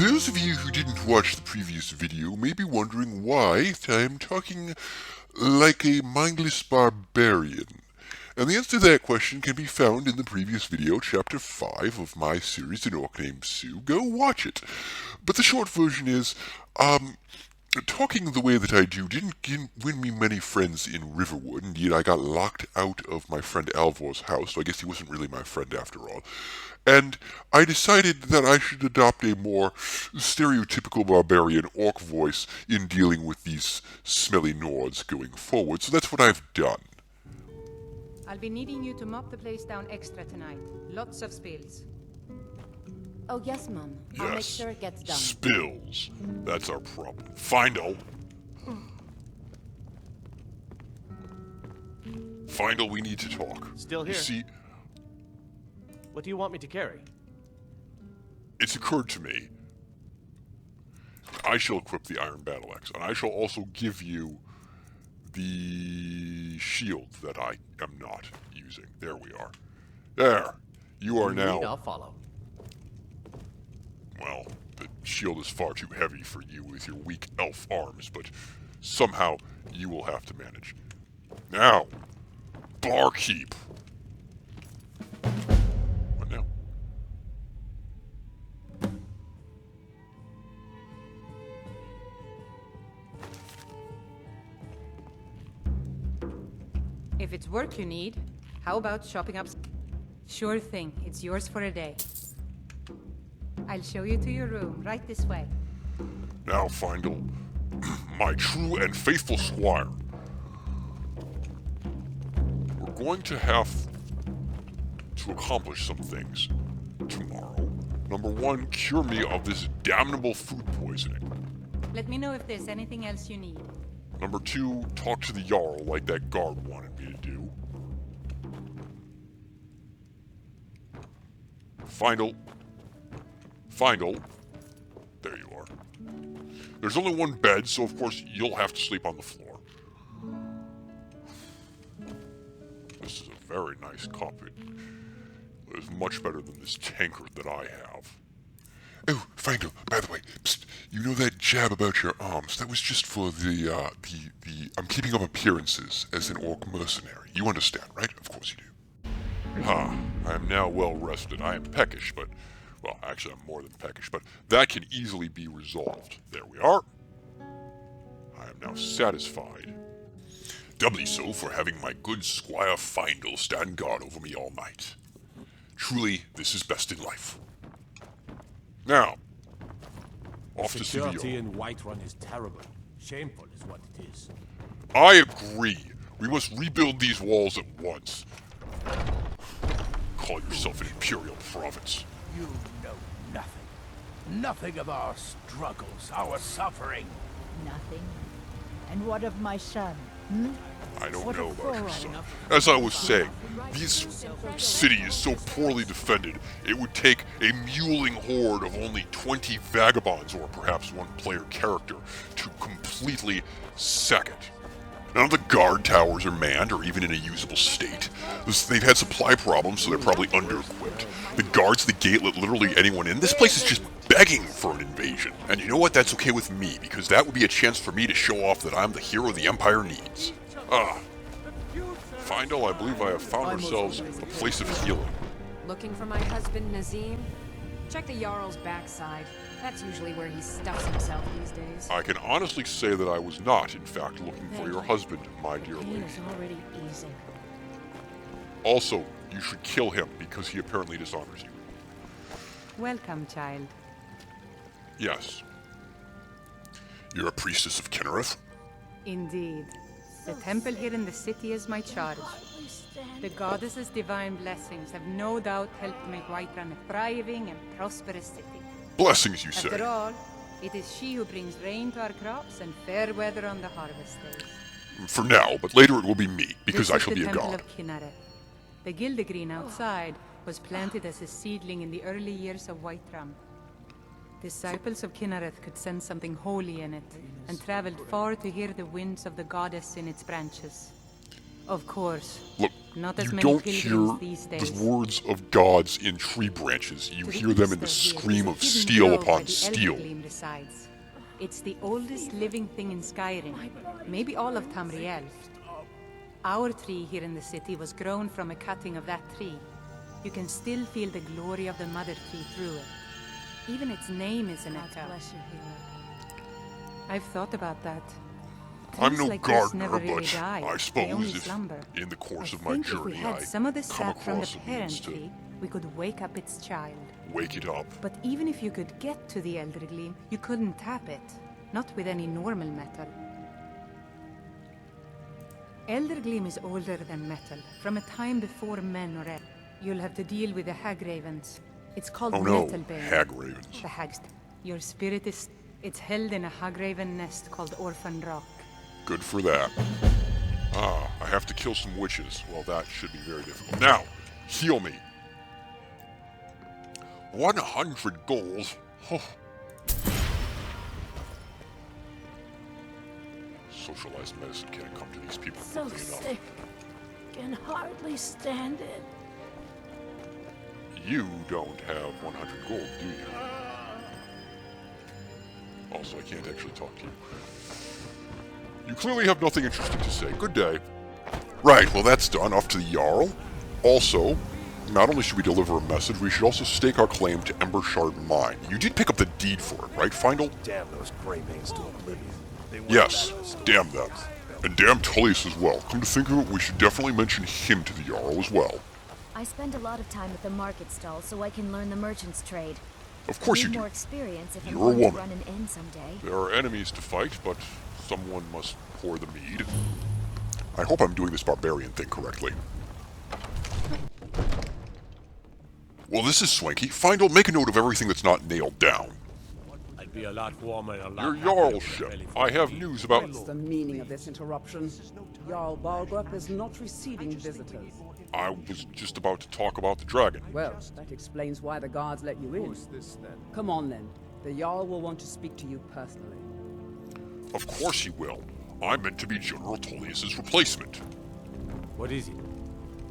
Those of you who didn't watch the previous video may be wondering why I'm talking like a mindless barbarian. And the answer to that question can be found in the previous video, Chapter 5 of my series, An Orc Named Sue. Go watch it. But the short version is, talking the way that I do didn't win me many friends in Riverwood. Indeed, I got locked out of my friend Alvor's house, so I guess he wasn't really my friend after all. And I decided that I should adopt a more stereotypical barbarian orc voice in dealing with these smelly Nords going forward, so that's what I've done. I'll be needing you to mop the place down extra tonight. Lots of spills. Oh, yes, Mum. Yes. I'll make sure it gets done. Spills. That's our problem. Findle. Findle, we need to talk. Still here. You see, What do you want me to carry? it's occurred to me. I shall equip the Iron Battle Axe, and I shall also give you the shield that I am not using. There we are. There. You are now... I'll follow. Well, the shield is far too heavy for you with your weak elf arms, but somehow you will have to manage. Now, barkeep. What now? If it's work you need, how about shopping up? Sure thing. It's yours for a day. I'll show you to your room, right this way. Now, Findle, my true and faithful squire. We're going to have to accomplish some things tomorrow. Number one, cure me of this damnable food poisoning. Let me know if there's anything else you need. Number two, talk to the Jarl like that guard wanted me to do. Findle. There you are. There's only one bed, so of course you'll have to sleep on the floor. This is a very nice copy. It's much better than this tankard that I have. Oh, Findle, by the way, psst, you know that jab about your arms? That was just for the I'm keeping up appearances as an orc mercenary. You understand, right? Of course you do. I am now well rested. I am peckish, but... Well, actually, I'm more than peckish, but that can easily be resolved. There we are. I am now satisfied. Doubly so for having my good Squire Findle stand guard over me all night. Truly, this is best in life. Now, off to see the Security Jarl. in Whiterun is terrible. Shameful is what it is. I agree. We must rebuild these walls at once. Call yourself an Imperial province. You know nothing. Nothing of our struggles, our suffering. Nothing. And what of my son? I don't What know a about your fool. son. As I was saying, this city is so poorly defended, it would take a mewling horde of only 20 vagabonds, or perhaps one player character, to completely sack it. None of the guard towers are manned or even in a usable state. They've had supply problems, so they're probably under-equipped. The guards at the gate let literally anyone in. This place is just begging for an invasion. And you know what? That's okay with me, because that would be a chance for me to show off that I'm the hero the Empire needs. Findle, I believe I have found ourselves a place of healing. Looking for my husband, Nazim? Check the Jarl's backside. That's usually where he stuffs himself these days. I can honestly say that I was not, in fact, looking for your husband, my dear Pain lady. is already easing. Also, you should kill him, because he apparently dishonors you. Welcome, child. Yes. You're a priestess of Kinnereth? Indeed. The temple here in the city is my charge. The goddess's divine blessings have no doubt helped make Whiterun a thriving and prosperous city. Blessings, you say? After all, it is she who brings rain to our crops and fair weather on the harvest days. For now, but later it will be me, because This I is shall the be a temple god. of Kinnereth. The Gildegreen outside was planted as a seedling in the early years of Whiterun. Disciples of Kinnereth could sense something holy in it, and traveled far to hear the winds of the goddess in its branches. Of course, Look, Not as You many don't pilgrims hear these the days. words of gods in tree branches. You To the hear them in east the of here scream is a of hidden steel grove where upon the steel. Eldergleam resides. It's the oldest living thing in Skyrim, maybe all of Tamriel. Our tree here in the city was grown from a cutting of that tree. You can still feel the glory of the mother tree through it. Even its name is an echo. I've thought about that. I'm Trees no like this gardener, never really but die. I They only suppose if slumber. in the course I of my think if we journey had I some of the come sap from the across a parent means to tree, we could wake up its child. wake it up. But even if you could get to the Eldergleam, you couldn't tap it. Not with any normal metal. Eldergleam is older than metal, from a time before men or elves. You'll have to deal with the hag ravens. It's called Oh no, Metalbane. hag ravens. The hags. Your spirit is... It's held in a hag raven nest called Orphan Rock. Good for that. Ah, I have to kill some witches. Well, that should be very difficult. Now, heal me. 100 gold. Oh. Socialized medicine can't come to these people So quickly enough. sick. Can hardly stand it. You don't have 100 gold, do you? Also, I can't actually talk to you. You clearly have nothing interesting to say. Good day. Right, well that's done. Off to the Jarl. Also, not only should we deliver a message, we should also stake our claim to Embershard Mine. You did pick up the deed for it, right, Findle? Damn those Greybanes to oblivion. They won't Yes, let us. damn them. And damn Tullius as well. Come to think of it, we should definitely mention him to the Jarl as well. I spend a lot of time at the market stall so I can learn the merchant's trade. Of course you Need do. more experience if I'm You're a going to woman. run an inn someday. There are enemies to fight, but someone must pour the mead. I hope I'm doing this barbarian thing correctly. Well, this is swanky. Findle, make a note of everything that's not nailed down. I'd be a lot warmer and a lot Your happier Jarl with a ship. belly full I of have meat. news about... What's the meaning of this interruption? Jarl Balgrup is not receiving visitors. I was just about to talk about the dragon. Well, that explains why the guards let you in. Who's this then? Come on then. The Jarl will want to speak to you personally. Of course he will. I'm meant to be General Tullius's replacement. What is it?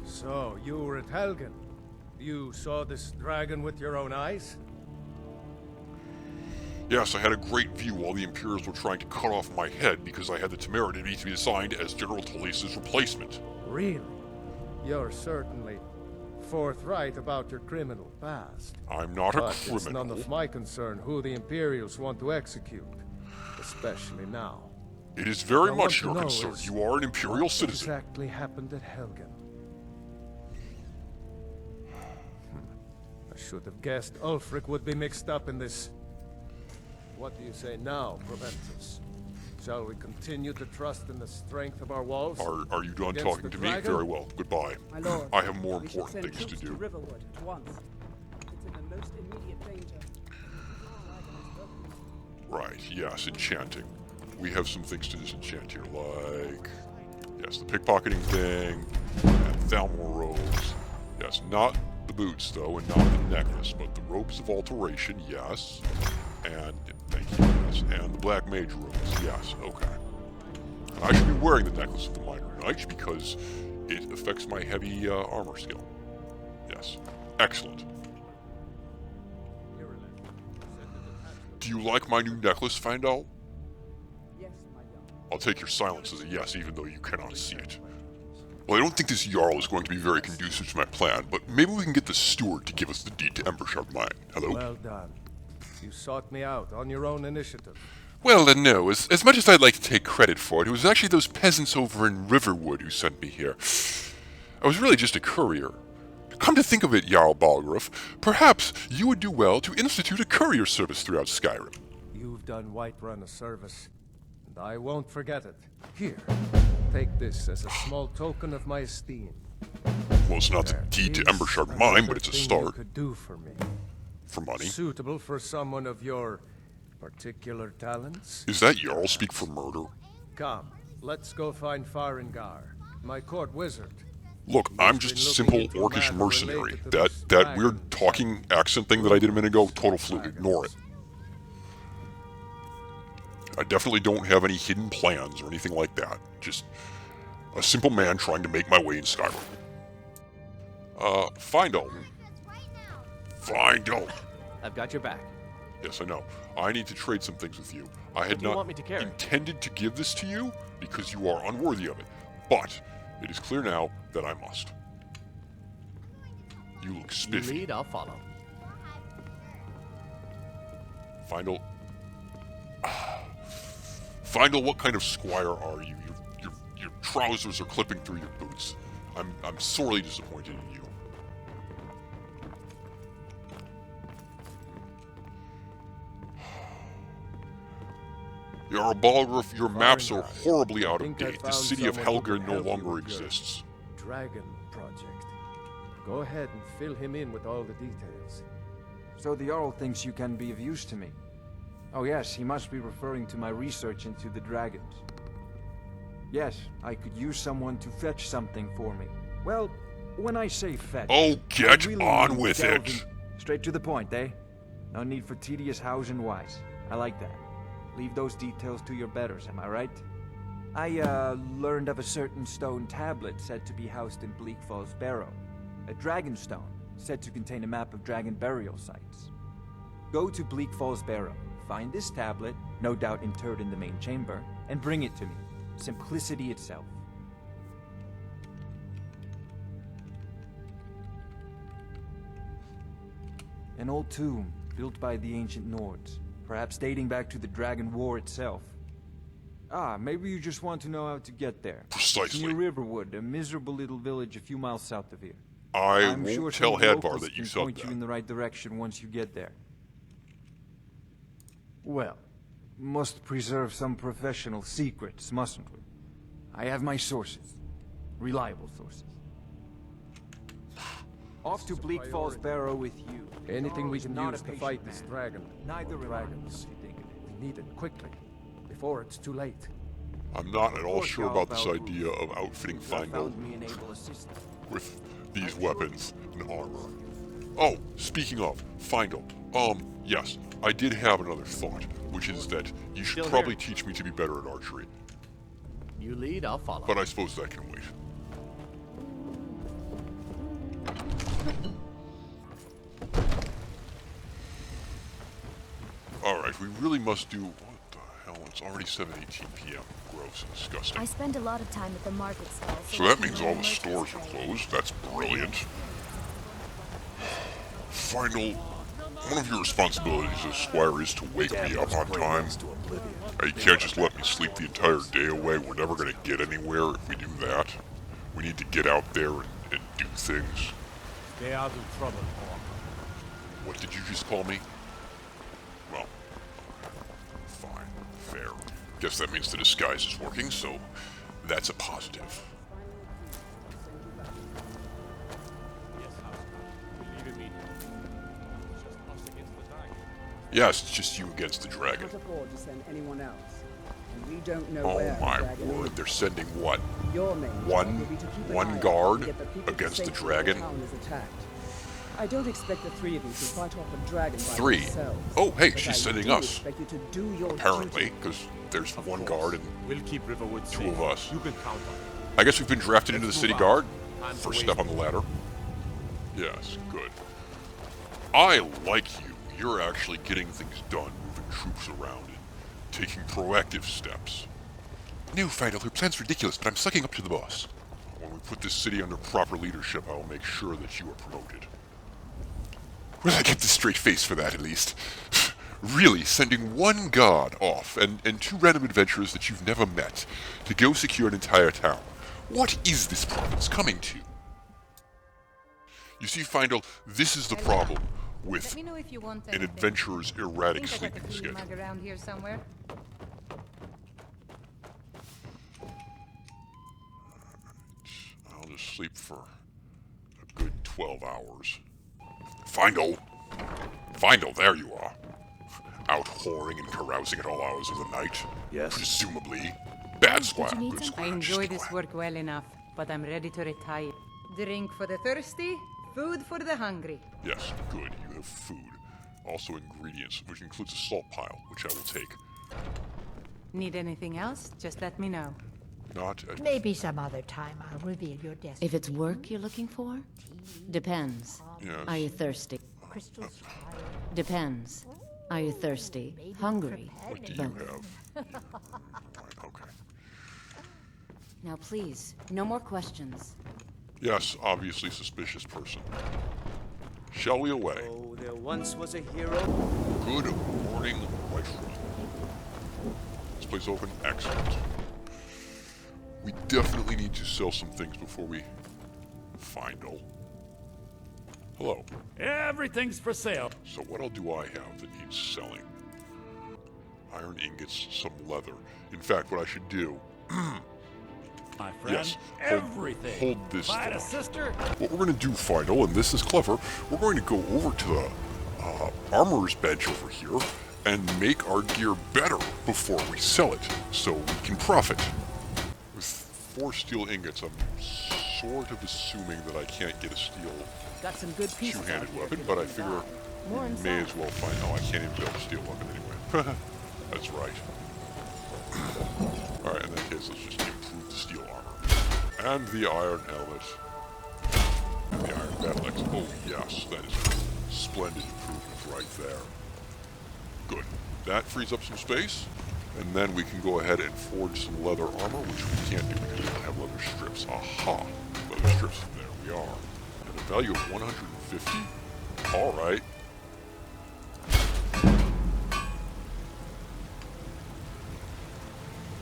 So, you were at Helgen. You saw this dragon with your own eyes? Yes, I had a great view while the Imperials were trying to cut off my head because I had the temerity to be assigned as General Tullius's replacement. Really? You're certainly forthright about your criminal past. I'm not a But it's none criminal. of my concern who the Imperials want to execute. Especially now. It is very I much want your to know concern. is You are an Imperial What citizen. exactly happened at Helgen? I should have guessed Ulfric would be mixed up in this. What do you say now, Proventus? Shall we continue to trust in the strength of our walls? Are you done Against talking the to me? dragon? Very well. Goodbye. My lord, I have more we should important send things to troops do. Riverwood at once. It's in the most immediate danger. Right, yes, enchanting. We have some things to disenchant here, like... Yes, the pickpocketing thing, and Thalmor robes. Yes, not the boots, though, and not the necklace, but the robes of alteration, yes. And, thank you, yes. And the black mage robes, yes, okay. I should be wearing the necklace of the minor knight because it affects my heavy armor skill. Yes, excellent. Do you like my new necklace, Fandal? Yes, my young. I'll take your silence as a yes, even though you cannot see it. Well, I don't think this Jarl is going to be very conducive to my plan, but maybe we can get the steward to give us the deed to Embershard Mine. Hello? Well done. You sought me out on your own initiative. Well, no. As much as I'd like to take credit for it was actually those peasants over in Riverwood who sent me here. I was really just a courier. Come to think of it, Jarl Balgruff, perhaps you would do well to institute a courier service throughout Skyrim. You've done Whiterun a service, and I won't forget it. Here, take this as a small token of my esteem. Well, it's not the There deed to is Embershard Mine, but another it's a thing start. You could do for me. For money. Suitable for someone of your particular talents. Is that Jarl speak for murder? Come, let's go find Farengar, my court wizard. Look, I'm just a simple orcish mercenary. That weird talking accent thing that I did a minute ago, total fluke. Ignore it. I definitely don't have any hidden plans or anything like that. Just a simple man trying to make my way in Skyrim. Findle. Findle. I've got your back. Yes, I know. I need to trade some things with you. I had What do you not want me to carry? intended to give this to you because you are unworthy of it. But it is clear now that I must. You look You spiffy. lead, I'll follow. Findle. Findle, what kind of squire are you? Your trousers are clipping through your boots. I'm sorely disappointed in you. You're a Balgruff, your maps are horribly out of date. The city of Helger no longer exists. Dragon project. Go ahead and fill him in with all the details. So the Jarl thinks you can be of use to me. Oh yes, he must be referring to my research into the dragons. Yes, I could use someone to fetch something for me. Well, when I say fetch... Oh, get I really on mean with delve it! Straight to the point, eh? No need for tedious hows and whys. I like that. Leave those details to your betters, am I right? I, learned of a certain stone tablet said to be housed in Bleak Falls Barrow. A dragon stone, said to contain a map of dragon burial sites. Go to Bleak Falls Barrow, find this tablet, no doubt interred in the main chamber, and bring it to me. Simplicity itself. An old tomb, built by the ancient Nords, perhaps dating back to the Dragon War itself. Ah, maybe you just want to know how to get there. Precisely. It's near Riverwood, a miserable little village a few miles south of here. I'm sure won't some tell of the Hadvar locals that you can said point you in that. the right direction once you get there. Well, must preserve some professional secrets, mustn't we? I have my sources. Reliable sources. Off to Bleak Falls Barrow with you. Anything we can Not use a to patient fight this man. dragon. Neither or am I, dragons. if you think of it. We need it quickly, before it's too late. I'm not at all course, sure Jarl about this Balgruuf. idea of outfitting You have Findle found me an able assistant. with these weapons and armor. Oh, speaking of, Findle. Yes, I did have another thought, which is that you should Still probably here. teach me to be better at archery. You lead, I'll follow. But I suppose that can wait. Alright, we really must do... What the hell? It's already 7:18 p.m. Gross and disgusting. I spend a lot of time at the market stall. So that means all the stores are closed. That's brilliant. Final... One of your responsibilities as Squire is to wake me up on time. You can't just let me sleep the entire day away. We're never going to get anywhere if we do that. We need to get out there and do things. Stay out of trouble, Hawk. What did you just call me? Well, fine, fair. Guess that means the disguise is working, so that's a positive. Yes, Houseman. We leave immediately. It's just us against the dragon. Yes, it's just you against the I dragon. can't afford to send anyone else. And we don't know Oh where the my dragon word, is. they're sending what? Your main One- job will be to keep an one eye out guard and get the people against the safely when dragon? town is attacked. I don't expect the three of you to fight off a dragon by Three? yourselves. Oh, hey, but she's I sending do us. expect you to do your Apparently, duty. because there's Of one course. guard and We'll keep Riverwood safe. two of us. You can count on it. I guess we've been drafted into the Let's city move guard. out. Time to First waste step on the ladder. Yes, good. I like you. You're actually getting things done, moving troops around and taking proactive steps. No, Fidel, your plan's ridiculous, but I'm sucking up to the boss. When we put this city under proper leadership, I will make sure that you are promoted. Well, I kept a straight face for that, at least. Really, sending one god off and two random adventurers that you've never met to go secure an entire town. What is this province coming to? You see, Findle, this is the problem Let with me know if you want an anything. adventurer's I erratic think I got sleeping the flea schedule. mug around here somewhere. I'll just sleep for a good 12 hours. Findle! Findle, there you are. Out whoring and carousing at all hours of the night. Yes. Presumably. Bad squire, need good some? squire. I enjoy just this quiet. work well enough, but I'm ready to retire. Drink for the thirsty, food for the hungry. Yes, good. You have food. Also ingredients, which includes a salt pile, which I will take. Need anything else? Just let me know. Not at... Maybe some other time I'll reveal your destiny. If it's work you're looking for? Depends. Yes. Are you thirsty? Crystals. Depends. Are you thirsty? Hungry? What do you have? Fine, okay. Now please, no more questions. Yes, obviously suspicious person. Shall we away? Oh, there once was a hero. Good morning, White Room. This place open? Excellent. We definitely need to sell some things before we find all. Hello. Everything's for sale. So what all do I have that needs selling? Iron ingots, some leather. In fact, what I should do... My friend, yes, everything. Hold this Fight a thought. sister. What we're going to do, Final, and this is clever, we're going to go over to the armorer's bench over here and make our gear better before we sell it, so we can profit. With 4 steel ingots, I'm sort of assuming that I can't get a steel Got some good pieces two-handed out here. weapon, but I figure More we inside. may as well find out. I can't even build a steel weapon anyway. That's right. Alright, in that case, let's just improve the steel armor. And the iron helmet. And the iron battle axe. Oh yes, that is a splendid improvement right there. Good. That frees up some space, and then we can go ahead and forge some leather armor, which we can't do because we don't have leather strips. Aha! Leather strips, there we are. At a value of 150? Alright.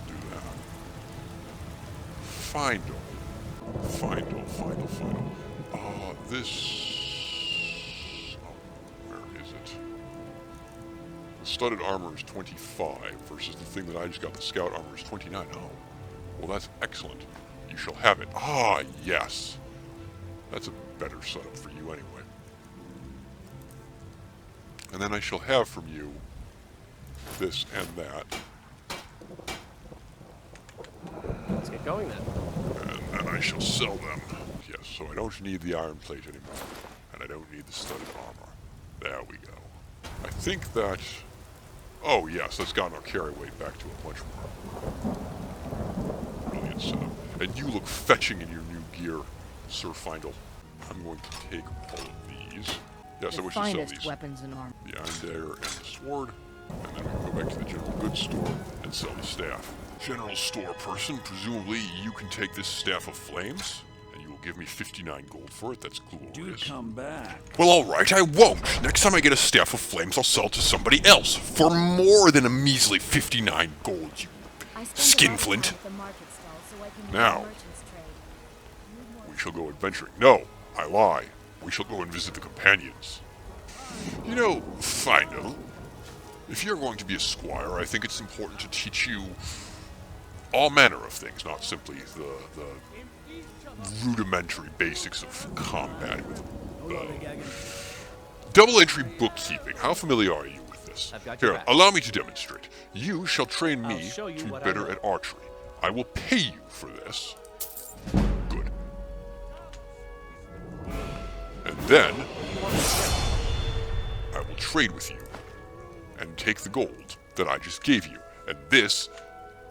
Do that. Final. This... Oh, where is it? The studded armor is 25 versus the thing that I just got, the scout armor, is 29. Oh, well that's excellent. You shall have it. Ah, yes. That's a better setup for you anyway. And then I shall have from you this and that. Let's get going then. And then I shall sell them. Yes, so I don't need the iron plate anymore. And I don't need the studded armor. There we go. I think that... Oh yes, that's gotten our carry weight back to a much more brilliant setup. And you look fetching in your new gear, Sir Findle. I'm going to take all of these. Yes, I wish to sell these. Weapons and armor. The iron dagger and the sword. And then we can go back to the general goods store and sell the staff. General store person, presumably you can take this staff of flames, and you will give me 59 gold for it. That's glorious. Do come back. Well, alright, I won't. Next time I get a staff of flames, I'll sell it to somebody else for more than a measly 59 gold, you skinflint. Now, we shall go adventuring. No, I lie. We shall go and visit the companions. You know, Final, if you're going to be a squire, I think it's important to teach you all manner of things, not simply the rudimentary basics of combat with double entry bookkeeping. How familiar are you with this? Here, allow me to demonstrate. You shall train me to be better at archery. I will pay you for this. Good. And then I will trade with you and take the gold that I just gave you. And this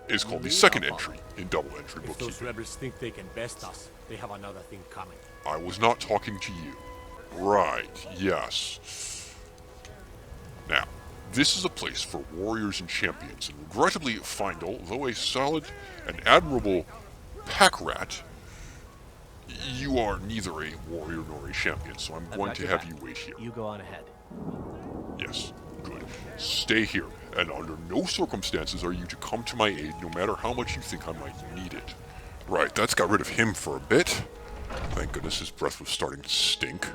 is called the second entry in double entry If bookkeeping. those rebels think they can best us, they have another thing coming. I was not talking to you. Right, yes. Now, this is a place for warriors and champions, and regrettably, Findle, though a solid and admirable pack rat, you are neither a warrior nor a champion, so I'm going to have you wait here. You go on ahead. Yes, good. Stay here, and under no circumstances are you to come to my aid, no matter how much you think I might need it. Right, that's got rid of him for a bit. Thank goodness his breath was starting to stink.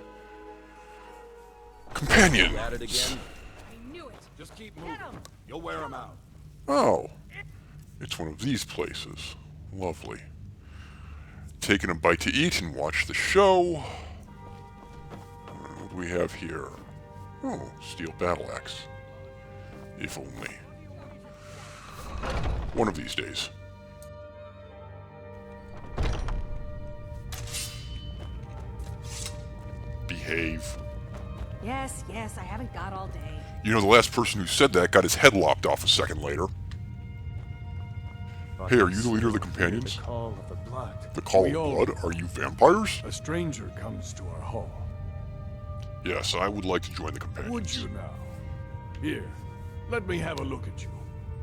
Companion! At it again. I knew it. Just keep moving. You'll wear them out. Oh, it's one of these places. Lovely. Taking a bite to eat and watch the show. What do we have here? Oh, steel battle axe. If only. One of these days. Behave. Yes, yes, I haven't got all day. You know, the last person who said that got his head lopped off a second later. Hey, are you the leader of the companions? The call of the blood. The call of blood? Are you vampires? A stranger comes to our hall. Yes, I would like to join the companions. Would you now? Here, let me have a look at you.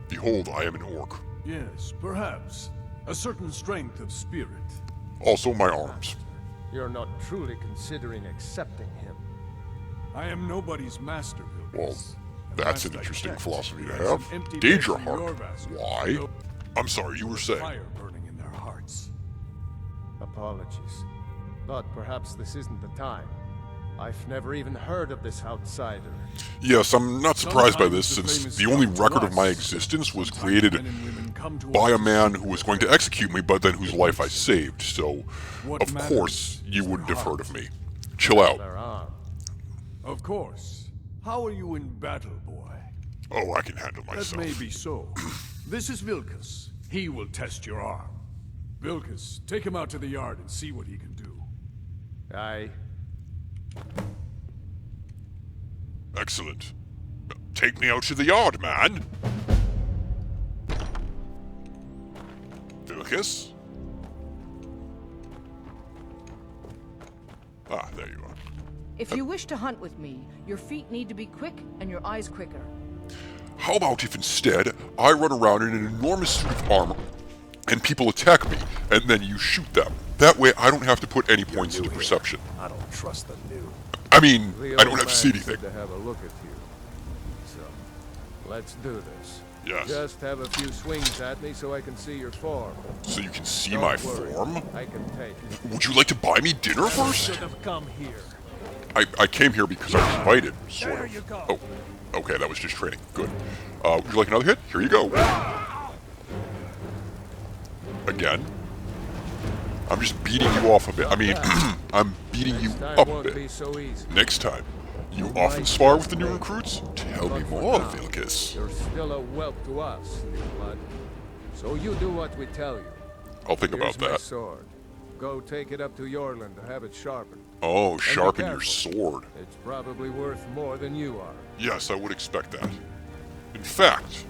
Behold, I am an orc. Yes, perhaps. A certain strength of spirit. Also my arms. You're not truly considering accepting him. I am nobody's master, Well, Vilkas. that's an interesting philosophy to have. Danger heart. Why? I'm sorry, you were saying. Fire burning in their hearts. Apologies. But perhaps this isn't the time. I've never even heard of this outsider. Yes, I'm not surprised by this, since the only record of my existence was created by a man who was going to execute me, but then whose life I saved, so of course you wouldn't have heard of me. Chill out. Of course. How are you in battle, boy? Oh, I can handle myself. That may be so. This is Vilkas. He will test your arm. Vilkas, take him out to the yard and see what he can do. Aye. Excellent. Take me out to the yard, man. Vilkas? Ah, there you are. If you wish to hunt with me, your feet need to be quick and your eyes quicker. How about if instead I run around in an enormous suit of armor and people attack me, and then you shoot them? That way I don't have to put any points into perception. I don't trust the new. I mean, I don't have to see anything. To have a look at you. So, let's do this. Yes. Just have a few swings at me so I can see your form. So you can see Don't my worry. form? I can take it. Would you like to buy me dinner first? Should have come here. I came here because I was invited, sort There of. you go. Oh, okay, that was just training. Good. Would you like another hit? Here you go. Again. I'm just beating you off a bit. I mean, I'm beating you up a bit. Next time. You often spar with the new recruits? Tell me more, Vilkas. You're still a whelp to us, blood. So you do what we tell you. I'll think about Here's my that. sword. Go take it up to Yorland to have it sharpened. Oh, And be sharpen your careful. sword. It's probably worth more than you are. Yes, I would expect that. In fact,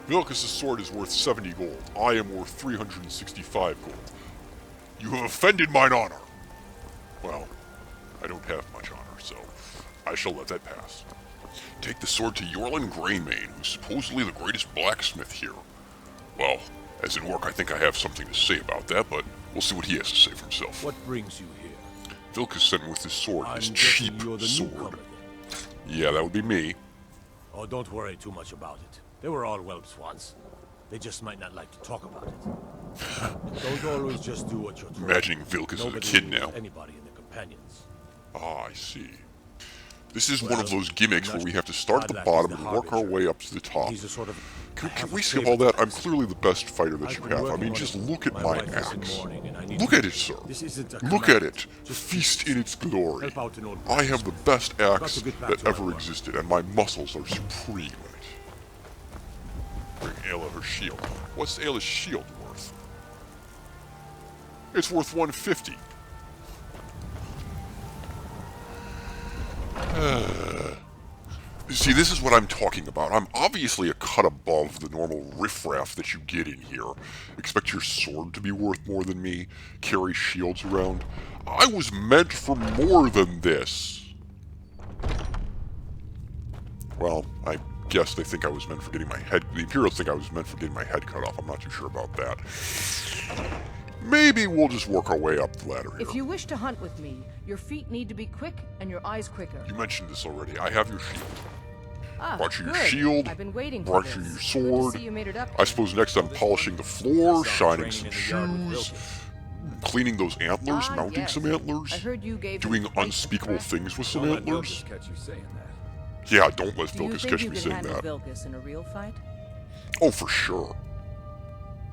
Vilkas' sword is worth 70 gold. I am worth 365 gold. You have offended mine honor. Well, I don't have much honor, so I shall let that pass. Take the sword to Yorland Greymane, who's supposedly the greatest blacksmith here. Well, as an orc, I think I have something to say about that, but we'll see what he has to say for himself. What brings you here? Vilkas sent me with his sword, his I'm cheap guessing you're the sword. newcomer, Yeah, that would be me. Oh, don't worry too much about it. They were all whelps once. They just might not like to talk about it. Don't always just do what you're told. Imagining Vilkas as a Nobody kid leaves now. Anybody in the companions. Ah, I see. This is one of Well, those gimmicks where we have to start at the Adlac is bottom the and work our harbinger. way up to the top. He's a sort of Can we skip all that? I'm clearly the best fighter that you have. I mean, just look at my axe. Look at it, sir. This isn't a Look at command. it. Feast in its glory. Help out an old I have the best axe to get back that to our ever work. existed, and my muscles are supreme. Bring Ayla her shield. What's Ayla's shield worth? It's worth 150. See, this is what I'm talking about. I'm obviously a cut above the normal riffraff that you get in here. Expect your sword to be worth more than me? Carry shields around? I was meant for more than this. Well, I guess they think I was meant for getting my head... The Imperials think I was meant for getting my head cut off. I'm not too sure about that. Maybe we'll just work our way up the ladder here. If you wish to hunt with me, your feet need to be quick and your eyes quicker. You mentioned this already. I have your shield. Ah, Brought you your good. shield. I've been waiting for Brought you this. your Good to sword. see you made it up I here. suppose next I'm polishing the floor, shining some shoes, cleaning those antlers, Ah, mounting yes. some antlers, I heard you gave doing him quite the unspeakable crack. things with some Don't let antlers. Vilkas catch you saying that. Yeah, don't let Do you Vilkas think catch you me can saying handle that. Vilkas in a real fight? Oh, for sure.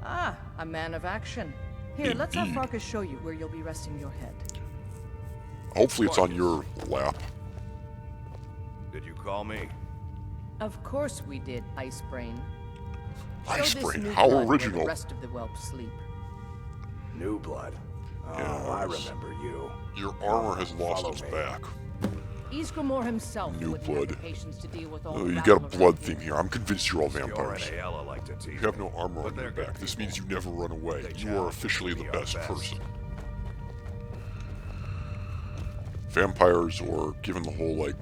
Ah, a man of action. Here, let's have Indeed. Farkas show you where you'll be resting your head. Hopefully it's on your lap. Did you call me? Of course we did, Icebrain. Show Ice this Brain, new how blood where original. the rest of the whelps sleep. New blood. Oh, Yes. I remember you. Your armor has lost Follow its me. back. Ysgramor himself New wouldn't blood. have the patience to deal with all Oh, the you rabble got a around blood here. thing here. I'm convinced you're all Skjor vampires. and Ayala like to tease You have me, no armor but on your they're good back. This means you people. never run away. They You are challenge officially to the be our best best. person. Vampires, or given the whole, like,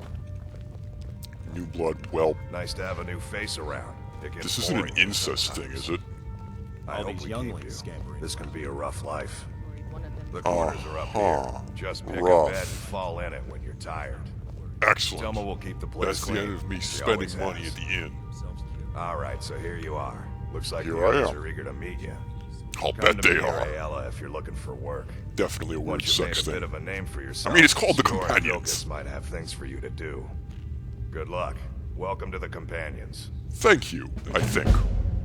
new blood, well, Nice to have a new face around. It gets this isn't an boring incest sometimes. thing, is it? I All hope these we young keep ones you. scampering. This can be a rough life. The Oh, quarters are up here. Just pick a rough. bed and fall in it when you're tired. Excellent. Selma will keep the place That's clean. the end of me She spending always money has. at the inn. Alright, so here you are. Looks like Here the I others am. are eager to meet you. I'll Come bet to they me or are. Ayala if you're looking for work. Definitely a weird Once you made sex a bit thing. of a name for yourself, I mean, it's called the Skjor and Companions. Vilkas might have things for you to do. Good luck. Welcome to the Companions. Thank you, I think.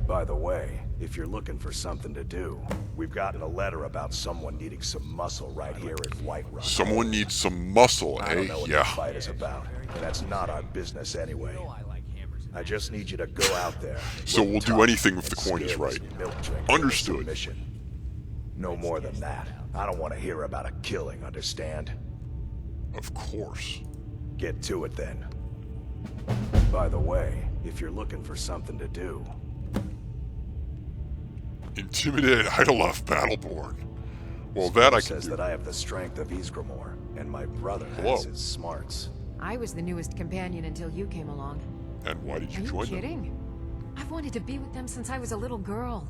By the way, if you're looking for something to do, we've gotten a letter about someone needing some muscle right here at Whiterun. Someone needs some muscle, I don't eh? know what Yeah. the fight is about. That's not our business anyway. I just need you to go out there. So look we'll do tough, anything if the and coin is scare this right. milk drinker Understood. into submission. No more than that. I don't want to hear about a killing, understand? Of course. Get to it then. By the way, if you're looking for something to do, Intimidate Idolaf Battleborn. Well, that I can says do. that I have the strength of Ysgramor, and my brother Hello. has his smarts. I was the newest companion until you came along. And why did Are you you join them? kidding? I've wanted to be with them since I was a little girl.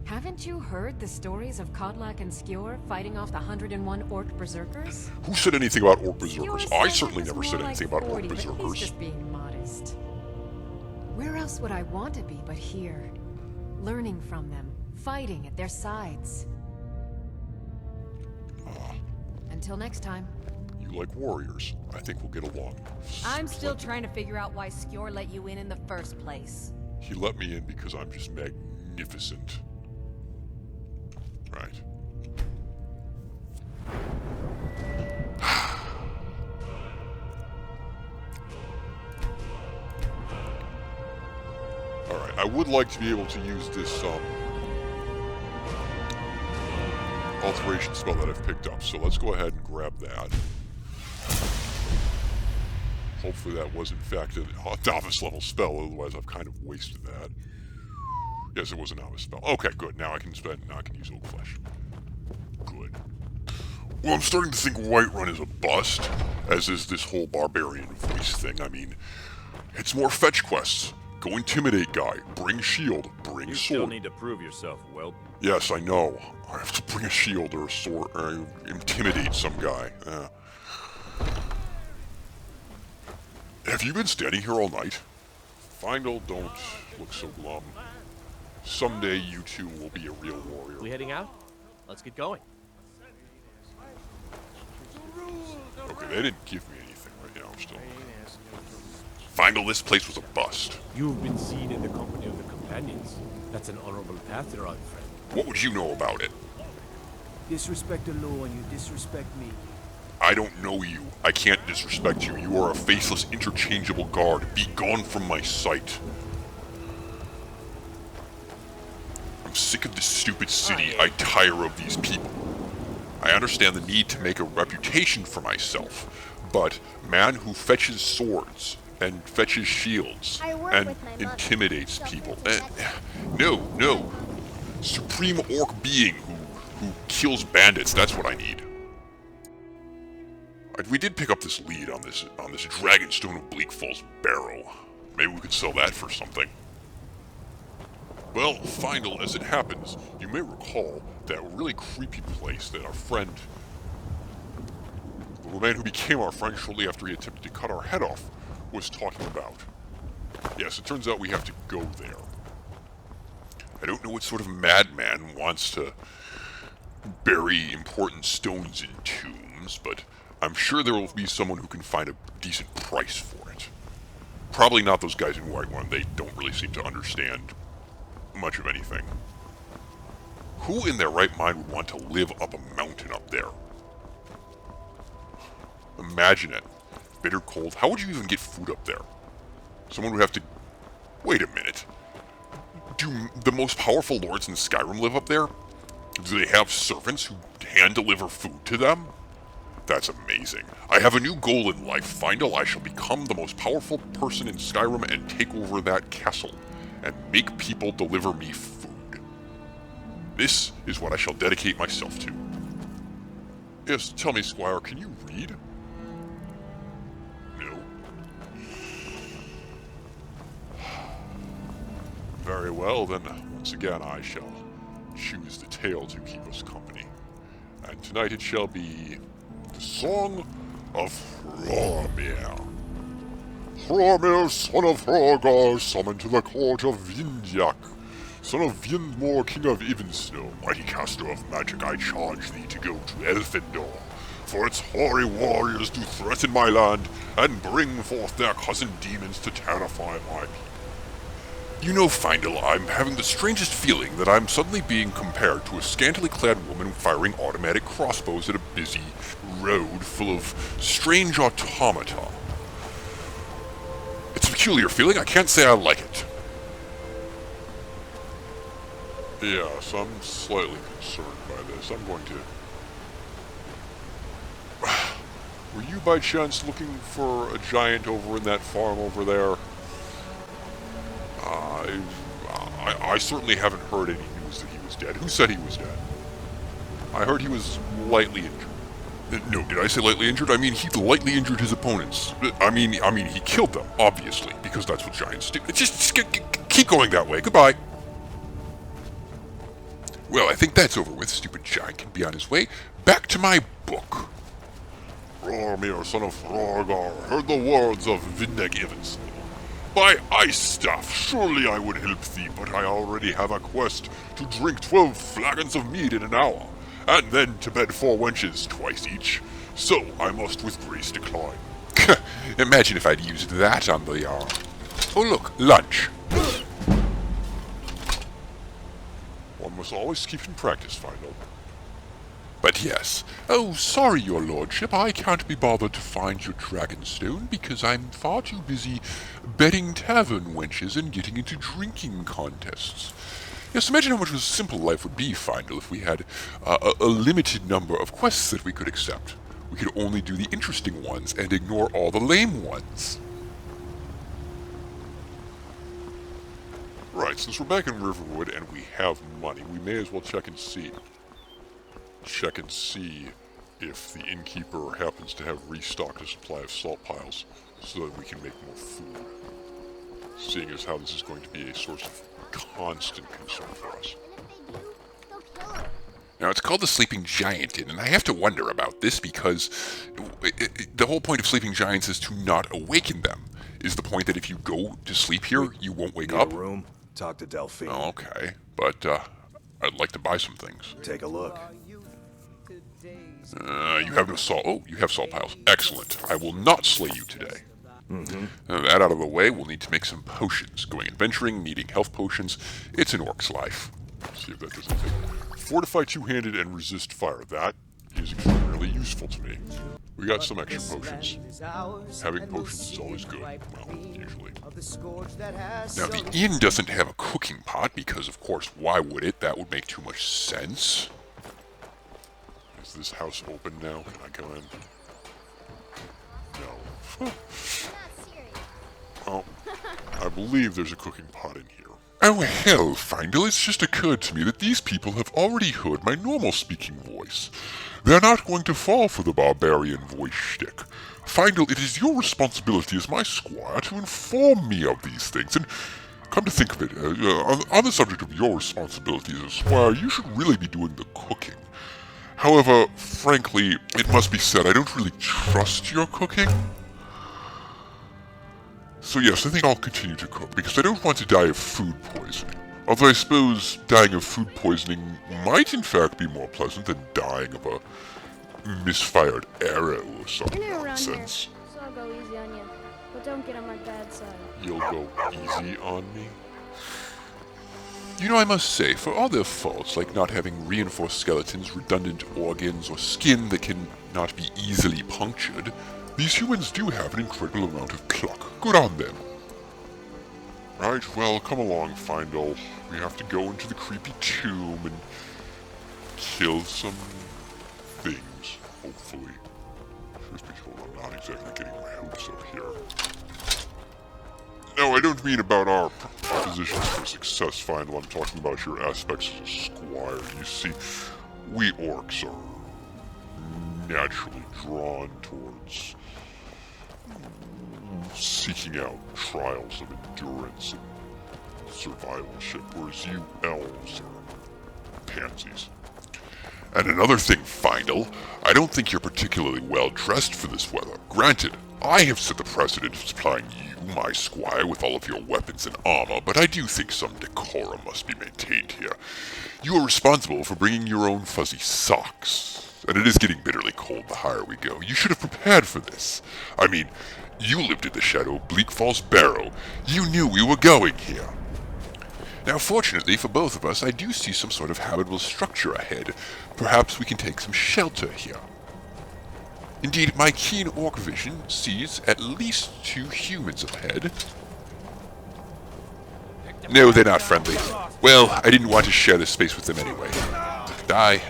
Haven't you heard the stories of Kodlak and Skjor fighting off the 101 orc berserkers? Who said anything about orc berserkers? Skjor I said certainly it was never said more anything like about orc 40, but he's berserkers. just being modest. Where else would I want to be but here? Learning from them, fighting at their sides. Until next time. You like warriors. I think we'll get along. I'm still trying to figure out why Skjor let you in the first place. He let me in because I'm just magnificent. Right. Alright, I would like to be able to use this, alteration spell that I've picked up, so let's go ahead and grab that. Hopefully that was in fact a novice level spell, otherwise I've kind of wasted that. Yes, it was a novice spell. Okay, good. Now I can use Oak Flesh. Good. Well, I'm starting to think Whiterun is a bust, as is this whole barbarian voice thing. I mean, it's more fetch quests. Go intimidate guy, bring shield, bring You sword. still need to prove yourself, Whelp. Yes, I know. I have to bring a shield or a sword, or intimidate some guy. Have you been standing here all night? Findle, don't look so glum. Someday you too will be a real warrior. We heading out? Let's get going. Okay, they didn't give me anything right now, still. Findle, this place was a bust. You've been seen in the company of the companions. That's an honorable path you're on, friend. What would you know about it? Disrespect the law and you disrespect me. I don't know you. I can't disrespect you. You are a faceless, interchangeable guard. Be gone from my sight. I'm sick of this stupid city. I tire of these people. I understand the need to make a reputation for myself, but man who fetches swords and fetches shields and intimidates people. No. Supreme orc being who kills bandits. That's what I need. We did pick up this lead on this Dragonstone of Bleak Falls barrow. Maybe we could sell that for something. Well, Findle, as it happens, you may recall that really creepy place that our friend, the man who became our friend shortly after he attempted to cut our head off, was talking about. Yes, it turns out we have to go there. I don't know what sort of madman wants to bury important stones in tombs, but I'm sure there will be someone who can find a decent price for it. Probably not those guys in Whiterun. They don't really seem to understand much of anything. Who in their right mind would want to live up a mountain up there? Imagine it. Bitter cold. How would you even get food up there? Someone would have to... Wait a minute. Do the most powerful lords in Skyrim live up there? Do they have servants who hand-deliver food to them? That's amazing. I have a new goal in life, Findle. I shall become the most powerful person in Skyrim and take over that castle, and make people deliver me food. This is what I shall dedicate myself to. Yes, tell me, Squire, can you read? No. Very well, then, once again, I shall choose the tale to keep us company. And tonight it shall be the Song of Hrormir. Hrormir, son of Hrogar, summoned to the court of Vindyak. Son of Vindmore, king of Evensnow, mighty caster of magic, I charge thee to go to Elfindor, for its hoary warriors do threaten my land, and bring forth their cousin demons to terrify my people. You know, Findle, I'm having the strangest feeling that I'm suddenly being compared to a scantily clad woman firing automatic crossbows at a busy road full of strange automata. It's a peculiar feeling, I can't say I like it. Yes, I'm slightly concerned by this. I'm going to... Were you by chance looking for a giant over in that farm over there? I certainly haven't heard any news that he was dead. Who said he was dead? I heard he was lightly injured. No, did I say lightly injured? I mean, he lightly injured his opponents. I mean, he killed them, obviously, because that's what giants do. Just keep going that way. Goodbye. Well, I think that's over with. Stupid giant can be on his way. Back to my book. Hrormir, son of Hrogar, heard the words of Vindek Evans. By ice staff, surely I would help thee, but I already have a quest to drink 12 flagons of mead in an hour, and then to bed 4 wenches twice each. So I must with grace decline. Imagine if I'd used that on the, Oh look, lunch. One must always keep in practice, Findle. But yes. Oh, sorry, your lordship, I can't be bothered to find your dragonstone because I'm far too busy betting tavern wenches and getting into drinking contests. Yes, imagine how much of a simple life would be, Findle, if we had a limited number of quests that we could accept. We could only do the interesting ones and ignore all the lame ones. Right, since we're back in Riverwood and we have money, we may as well check and see. Check and see if the innkeeper happens to have restocked a supply of salt piles so that we can make more food. Seeing as how this is going to be a source of constant concern for us. Now, it's called the Sleeping Giant Inn, and I have to wonder about this because the whole point of sleeping giants is to not awaken them. Is the point that if you go to sleep here, you won't wake up? Room? Talk to Delphine. Oh, okay, but I'd like to buy some things. Take a look. You have no salt. Oh, you have salt piles. Excellent. I will not slay you today. That out of the way, we'll need to make some potions. Going adventuring, needing health potions. It's an orc's life. Let's see if that does anything. Fortify two-handed and resist fire. That is extremely useful to me. We got some extra potions. Having potions is always good. Well, usually. Now, the inn doesn't have a cooking pot because, of course, why would it? That would make too much sense. Is this house open now? Can I go in? No. Oh, I believe there's a cooking pot in here. Oh hell, Findle, it's just occurred to me that these people have already heard my normal speaking voice. They're not going to fall for the barbarian voice shtick. Findle, it is your responsibility as my squire to inform me of these things, and come to think of it, on the subject of your responsibility as a squire, you should really be doing the cooking. However, frankly, it must be said, I don't really trust your cooking. So yes, I think I'll continue to cook, because I don't want to die of food poisoning. Although I suppose dying of food poisoning might in fact be more pleasant than dying of a misfired arrow or some nonsense. So I'll go easy on you, but don't get on my bad side. You'll go easy on me? You know, I must say, for all their faults, like not having reinforced skeletons, redundant organs, or skin that can not be easily punctured, these humans do have an incredible amount of pluck. Good on them. Right, well, come along, Findle. We have to go into the creepy tomb and kill some things, hopefully. Truth be told, I'm not exactly getting my hopes up here. No, I don't mean about our propositions for success, Findle. I'm talking about your aspects as a squire. You see, we orcs are naturally drawn towards seeking out trials of endurance and survivalship, whereas you elves are pansies. And another thing, Findle, I don't think you're particularly well dressed for this weather. Granted, I have set the precedent of supplying you, my squire, with all of your weapons and armor, but I do think some decorum must be maintained here. You are responsible for bringing your own fuzzy socks, and it is getting bitterly cold the higher we go. You should have prepared for this. I mean, you lived in the shadow of Bleak Falls Barrow. You knew we were going here. Now, fortunately for both of us, I do see some sort of habitable structure ahead. Perhaps we can take some shelter here. Indeed, my keen orc vision sees at least 2 humans ahead. No, they're not friendly. Well, I didn't want to share this space with them anyway. Die.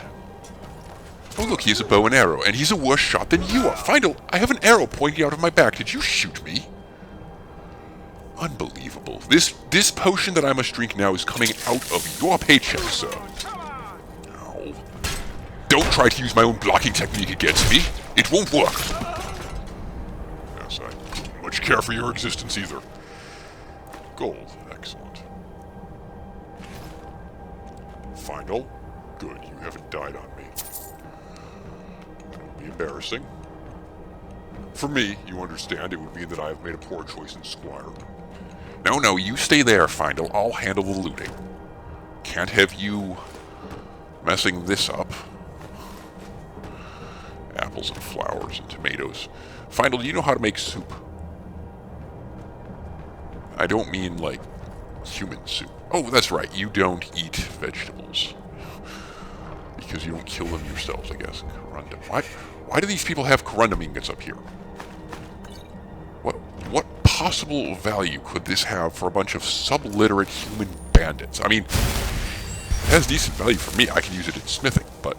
Oh look, he has a bow and arrow, and he's a worse shot than you are. Findle, I have an arrow pointing out of my back. Did you shoot me? Unbelievable. This potion that I must drink now is coming out of your paycheck, sir. No. Don't try to use my own blocking technique against me. It won't work. Yes, I don't much care for your existence either. Gold. Excellent. Findle. Good, you haven't died on me. That would be embarrassing. For me, you understand, it would mean that I have made a poor choice in Squire. No, you stay there, Findle. I'll handle the looting. Can't have you messing this up. Apples and flowers and tomatoes. Findle, do you know how to make soup? I don't mean, like, human soup. Oh, that's right, you don't eat vegetables. Because you don't kill them yourselves, I guess. Corundum. Why do these people have corundum ingots up here? What possible value could this have for a bunch of subliterate human bandits? I mean, it has decent value for me. I can use it in smithing, but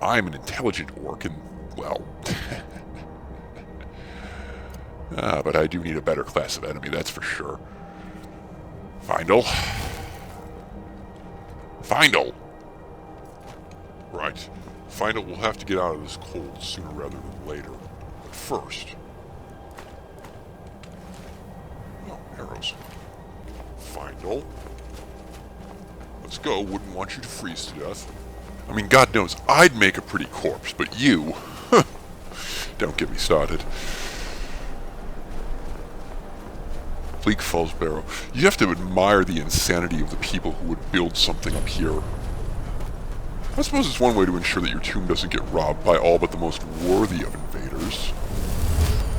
I'm an intelligent orc, and, well... but I do need a better class of enemy, that's for sure. Findle. Findle! Right. Findle will have to get out of this cold sooner rather than later. But first... Oh, arrows. Findle. Let's go. Wouldn't want you to freeze to death. I mean, God knows, I'd make a pretty corpse, but you... Don't get me started. Bleak Falls Barrow. You have to admire the insanity of the people who would build something up here. I suppose it's one way to ensure that your tomb doesn't get robbed by all but the most worthy of invaders.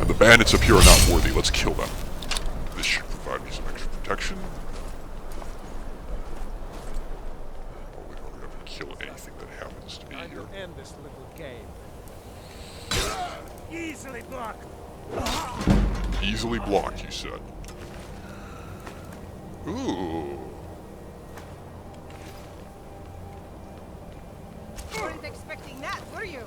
And the bandits up here are not worthy. Let's kill them. This should provide me some extra protection. Oh, we don't have to kill anything that happens to be here. End this little game. Easily blocked. Easily blocked, you said. Ooh. Weren't expecting that, were you?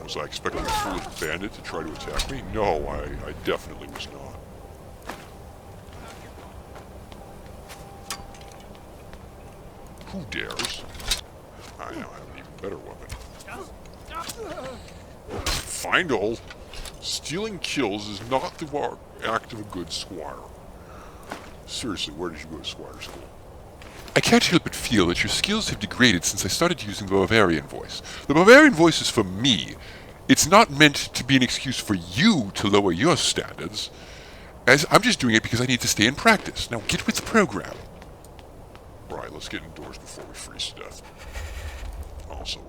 Was I expecting a foolish bandit to try to attack me? No, I definitely was not. Who dares? I now have an even better weapon. Findle! Stealing kills is not the act of a good squire. Seriously, where did you go to squire school? I can't help but feel that your skills have degraded since I started using the barbarian voice. The barbarian voice is for me. It's not meant to be an excuse for you to lower your standards. As I'm just doing it because I need to stay in practice. Now get with the program. Right, let's get indoors before we freeze to death. Also,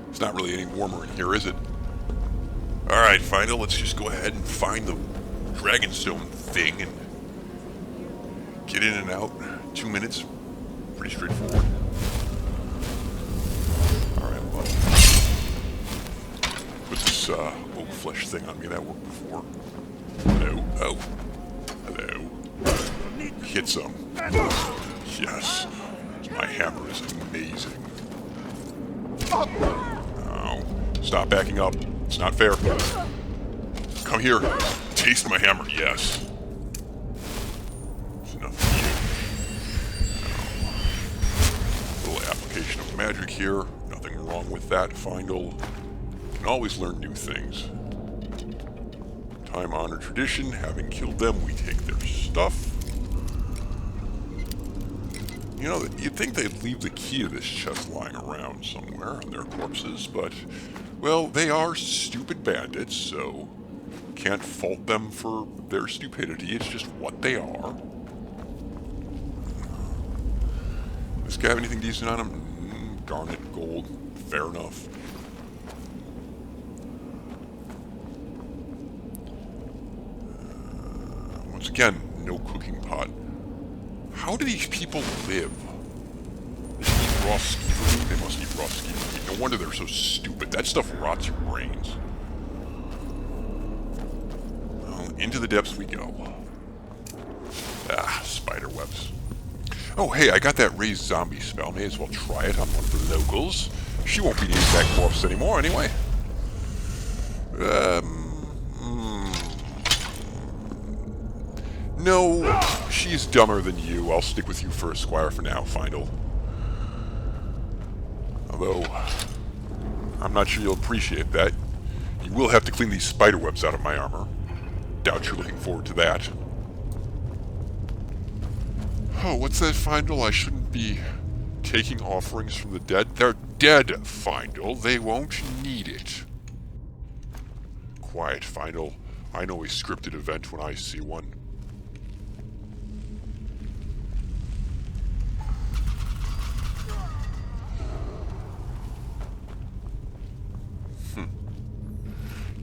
it's not really any warmer in here, is it? Alright, Findle, let's just go ahead and find the Dragonstone thing and get in and out. 2 minutes. Pretty straightforward. Alright, well, put this oak flesh thing on me. That worked before. Hello. Oh. Hello. Hit some. Yes. My hammer is amazing. Oh. Stop backing up. It's not fair. Come here. Taste my hammer, yes. It's enough for you. Little application of magic here. Nothing wrong with that, Findle. Can always learn new things. Time-honored tradition. Having killed them, we take their stuff. You know, you'd think they'd leave the key to this chest lying around somewhere on their corpses, but, well, they are stupid bandits, so can't fault them for their stupidity. It's just what they are. Does this guy have anything decent on him? Garnet, gold, fair enough. Once again, no cooking pot. How do these people live? They eat raw skeever meat? They must eat raw skeever meat. No wonder they're so stupid. That stuff rots your brains. Well, into the depths we go. Ah, spider webs. Oh, hey, I got that raised zombie spell. May as well try it on one of the locals. She won't be needing that corpse anymore, anyway. No, she's dumber than you. I'll stick with you first, Squire, for now, Findle. Although, I'm not sure you'll appreciate that. You will have to clean these spider webs out of my armor. Doubt you're looking forward to that. Oh, what's that, Findle? I shouldn't be taking offerings from the dead. They're dead, Findle. They won't need it. Quiet, Findle. I know a scripted event when I see one.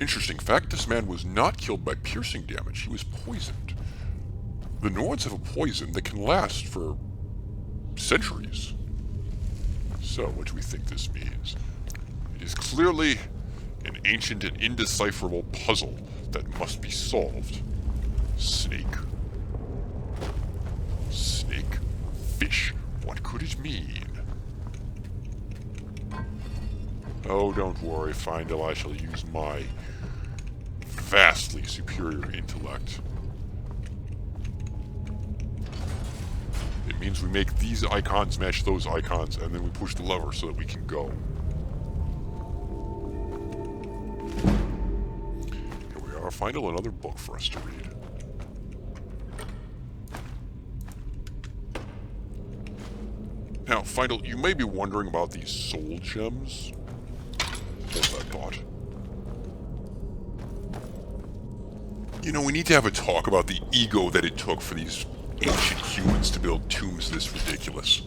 Interesting fact, this man was not killed by piercing damage. He was poisoned. The Nords have a poison that can last for centuries. So, what do we think this means? It is clearly an ancient and indecipherable puzzle that must be solved. Snake. Snake. Fish. What could it mean? Oh, don't worry, Findle. I shall use my vastly superior intellect. It means we make these icons match those icons, and then we push the lever so that we can go. Here we are, Findle, another book for us to read. Now, Findle, you may be wondering about these soul gems. Hold that thought. You know, we need to have a talk about the ego that it took for these ancient humans to build tombs this ridiculous.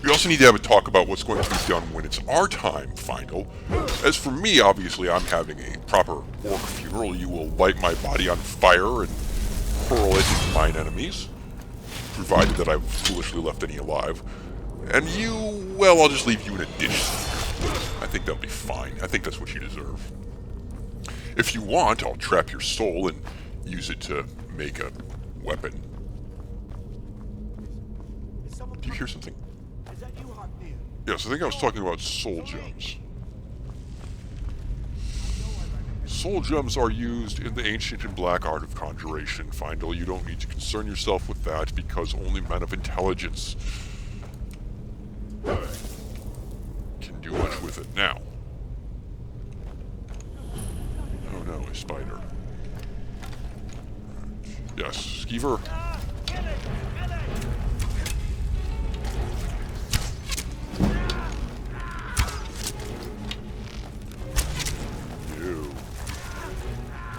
We also need to have a talk about what's going to be done when it's our time, Findle. As for me, obviously, I'm having a proper orc funeral. You will light my body on fire and hurl it into mine enemies, provided that I've foolishly left any alive. And you, well, I'll just leave you in a ditch. I think that'll be fine. I think that's what you deserve. If you want, I'll trap your soul and use it to make a weapon. Do you hear something? Yes, I think I was talking about soul gems. Soul gems are used in the ancient and black art of conjuration, Findle. You don't need to concern yourself with that because only men of intelligence can do much with it. Now. Oh no, a spider. Yes, Skeever. You.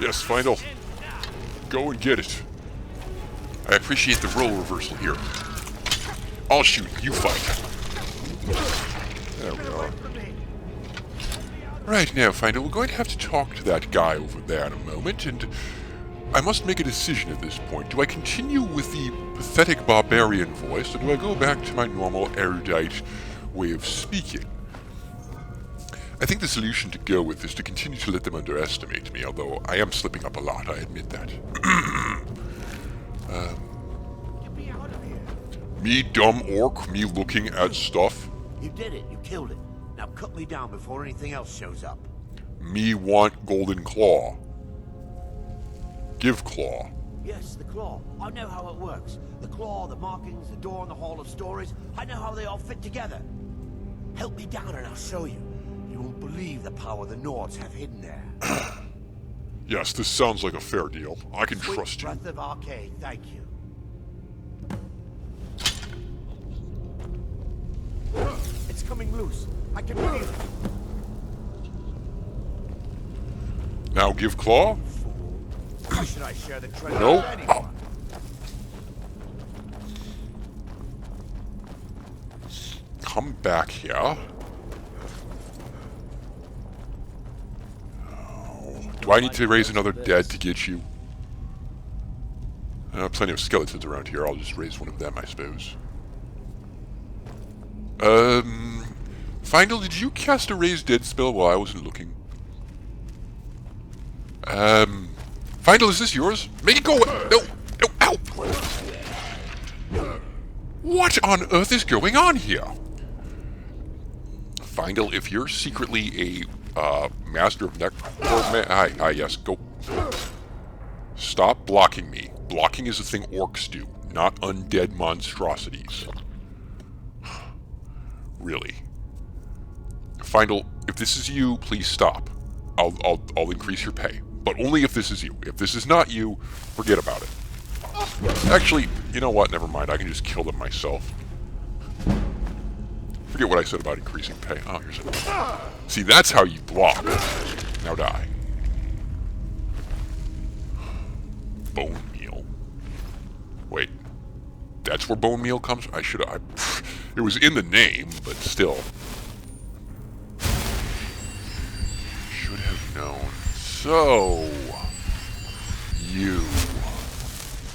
Yes, Findle. Go and get it. I appreciate the role reversal here. I'll shoot, you fight. There we are. Right now, Findle, we're going to have to talk to that guy over there in a moment, and I must make a decision at this point. Do I continue with the pathetic barbarian voice, or do I go back to my normal erudite way of speaking? I think the solution to go with is to continue to let them underestimate me, although I am slipping up a lot, I admit that. Me, dumb orc, me looking at stuff. You did it. You killed it. Now Now cut me down before anything else shows up. Me want golden claw. Give claw. Yes, the claw. I know how it works. The claw, the markings, the door in the Hall of Stories. I know how they all fit together. Help me down and I'll show you. You won't believe the power the Nords have hidden there. Yes, this sounds like a fair deal. I can Sweet trust you. breath of Arcade, thank you. It's coming loose. I can feel it. Now give claw. Why should I share the treasure No. with anyone? Come back here. Oh. Do I need to raise another dead to get you? Plenty of skeletons around here. I'll just raise one of them, I suppose. Findle, did you cast a raise dead spell while I wasn't looking? Findle, is this yours? Make it go away! No! No! Ow! What on earth is going on here? Findle, if you're secretly a master of neck... yes, go. Stop blocking me. Blocking is a thing orcs do, not undead monstrosities. Really. Findle, if this is you, please stop. I'll increase your pay. But only if this is you. If this is not you, forget about it. Actually, you know what? Never mind. I can just kill them myself. Forget what I said about increasing pay. Oh, here's it. See, that's how you block. Now die. Bone meal. Wait. That's where bone meal comes from? It was in the name, but still. Should have known. So, you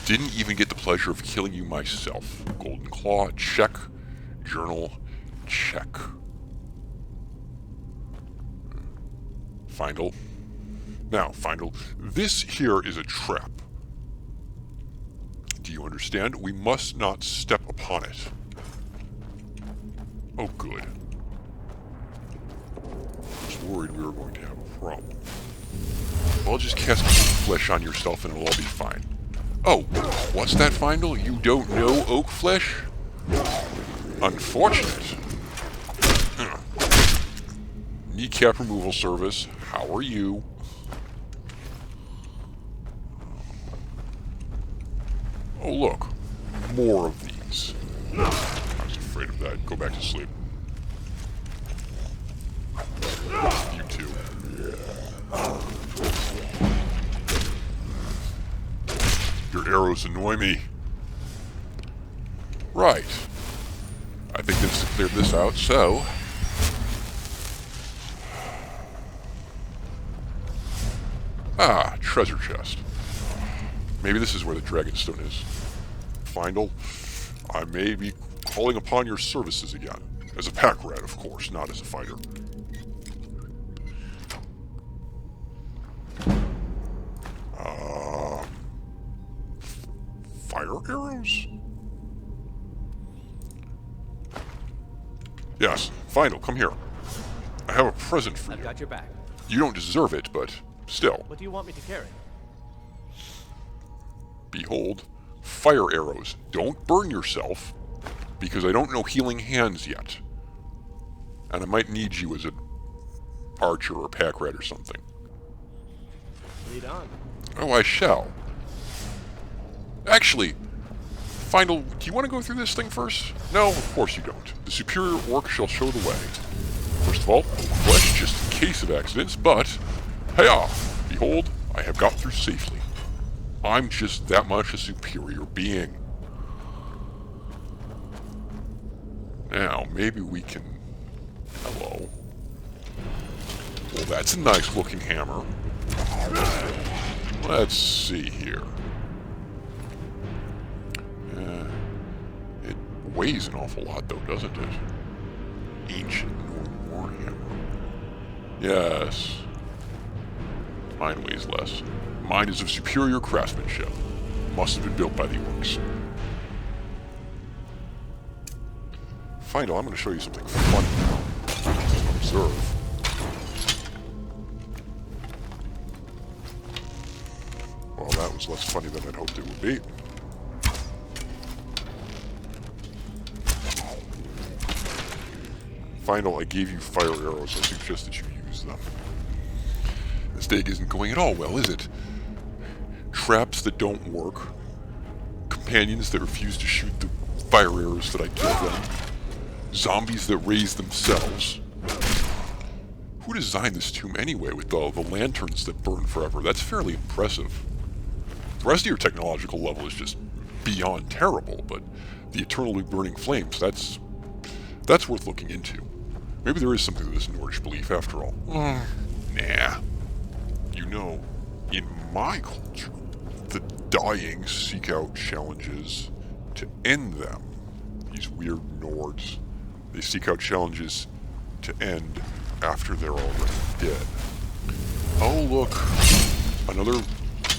didn't even get the pleasure of killing you myself. Golden Claw, check. Journal, check. Findle. Now, Findle, this here is a trap. Do you understand? We must not step upon it. Oh, good. I was worried we were going to have a problem. Well, just cast flesh on yourself and it'll all be fine. Oh, what's that, Findle? You don't know oak flesh? Unfortunate. Kneecap removal service. How are you? Oh, look. More of these. I was afraid of that. Go back to sleep. You too. Your arrows annoy me. Right. I think this cleared this out, so... Ah, treasure chest. Maybe this is where the Dragonstone is. Findle, I may be calling upon your services again. As a pack rat, of course, not as a fighter. Fire arrows? Yes, Findle, come here. I have a present for you. I've got your back. You don't deserve it, but still. What do you want me to carry? Behold, fire arrows. Don't burn yourself, because I don't know healing hands yet. And I might need you as an archer or pack rat or something. Lead on. Oh, I shall. Actually, Findle, do you want to go through this thing first? No, of course you don't. The superior orc shall show the way. First of all, flesh just in case of accidents, but, hey-ah, behold, I have got through safely. I'm just that much a superior being. Now, maybe we can... Hello. Well, that's a nice looking hammer. Let's see here. It weighs an awful lot, though, doesn't it? Ancient Warhammer. Yes. Mine weighs less. Mine is of superior craftsmanship. Must have been built by the orcs. Findle, I'm going to show you something fun now. reserve. Well, that was less funny than I'd hoped it would be. Final, I gave you fire arrows. I suggest that you use them. This day isn't going at all well, is it? Traps that don't work. Companions that refuse to shoot the fire arrows that I give them. Zombies that raise themselves. Who designed this tomb anyway with the lanterns that burn forever? That's fairly impressive. The rest of your technological level is just beyond terrible, but the eternally burning flames, that's worth looking into. Maybe there is something to this Nordish belief after all. Nah. You know, in my culture, the dying seek out challenges to end them. These weird Nords, they seek out challenges to end after they're already dead. Oh look, another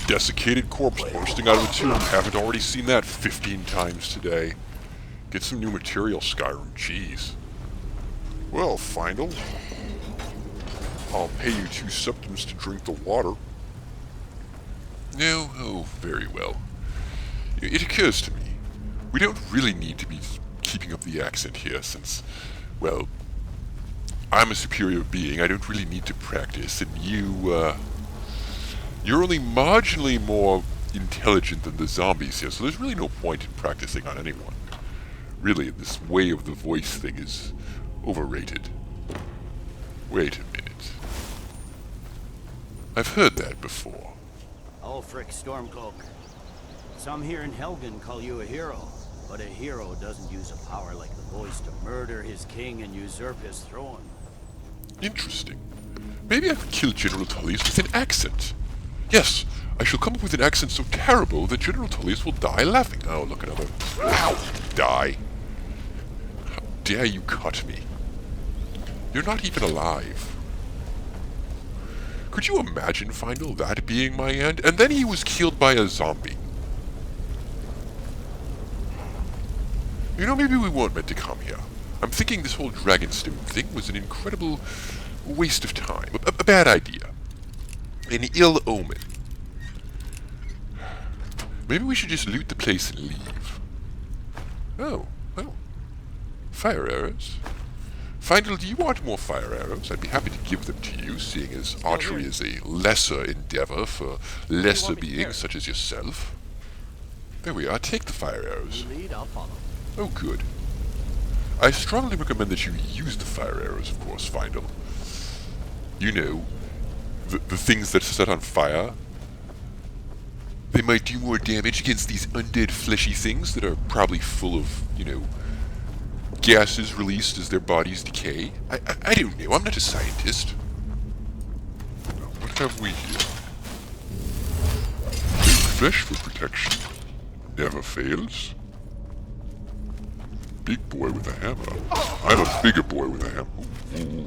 desiccated corpse bursting out of a tomb. Haven't already seen that 15 times today. Get some new material, Skyrim. Jeez. Well, Final, I'll pay you 2 septims to drink the water. No? Oh, very well. It occurs to me, we don't really need to be keeping up the accent here since, well, I'm a superior being. I don't really need to practice, and you're only marginally more intelligent than the zombies here, so there's really no point in practicing on anyone. Really, this way of the voice thing is overrated. Wait a minute. I've heard that before. Ulfric Stormcloak. Some here in Helgen call you a hero, but a hero doesn't use a power like the voice to murder his king and usurp his throne. Interesting. Maybe I could kill General Tullius with an accent. Yes, I shall come up with an accent so terrible that General Tullius will die laughing. Oh, look, another... Ow! Die. How dare you cut me? You're not even alive. Could you imagine, Final, that being my end? And then he was killed by a zombie. You know, maybe we weren't meant to come here. I'm thinking this whole Dragonstone thing was an incredible waste of time. A bad idea. An ill omen. Maybe we should just loot the place and leave. Oh, well. Fire arrows. Final, do you want more fire arrows? I'd be happy to give them to you, seeing as archery is a lesser endeavor for lesser beings such as yourself. There we are. Take the fire arrows. Lead, I'll follow. Oh, good. I strongly recommend that you use the fire arrows, of course, Final. You know, the things that set on fire. They might do more damage against these undead fleshy things that are probably full of, you know, gases released as their bodies decay. I don't know, I'm not a scientist. Now, what have we here? Big flesh for protection. Never fails. Big boy with a hammer. I'm a bigger boy with a hammer. Ooh.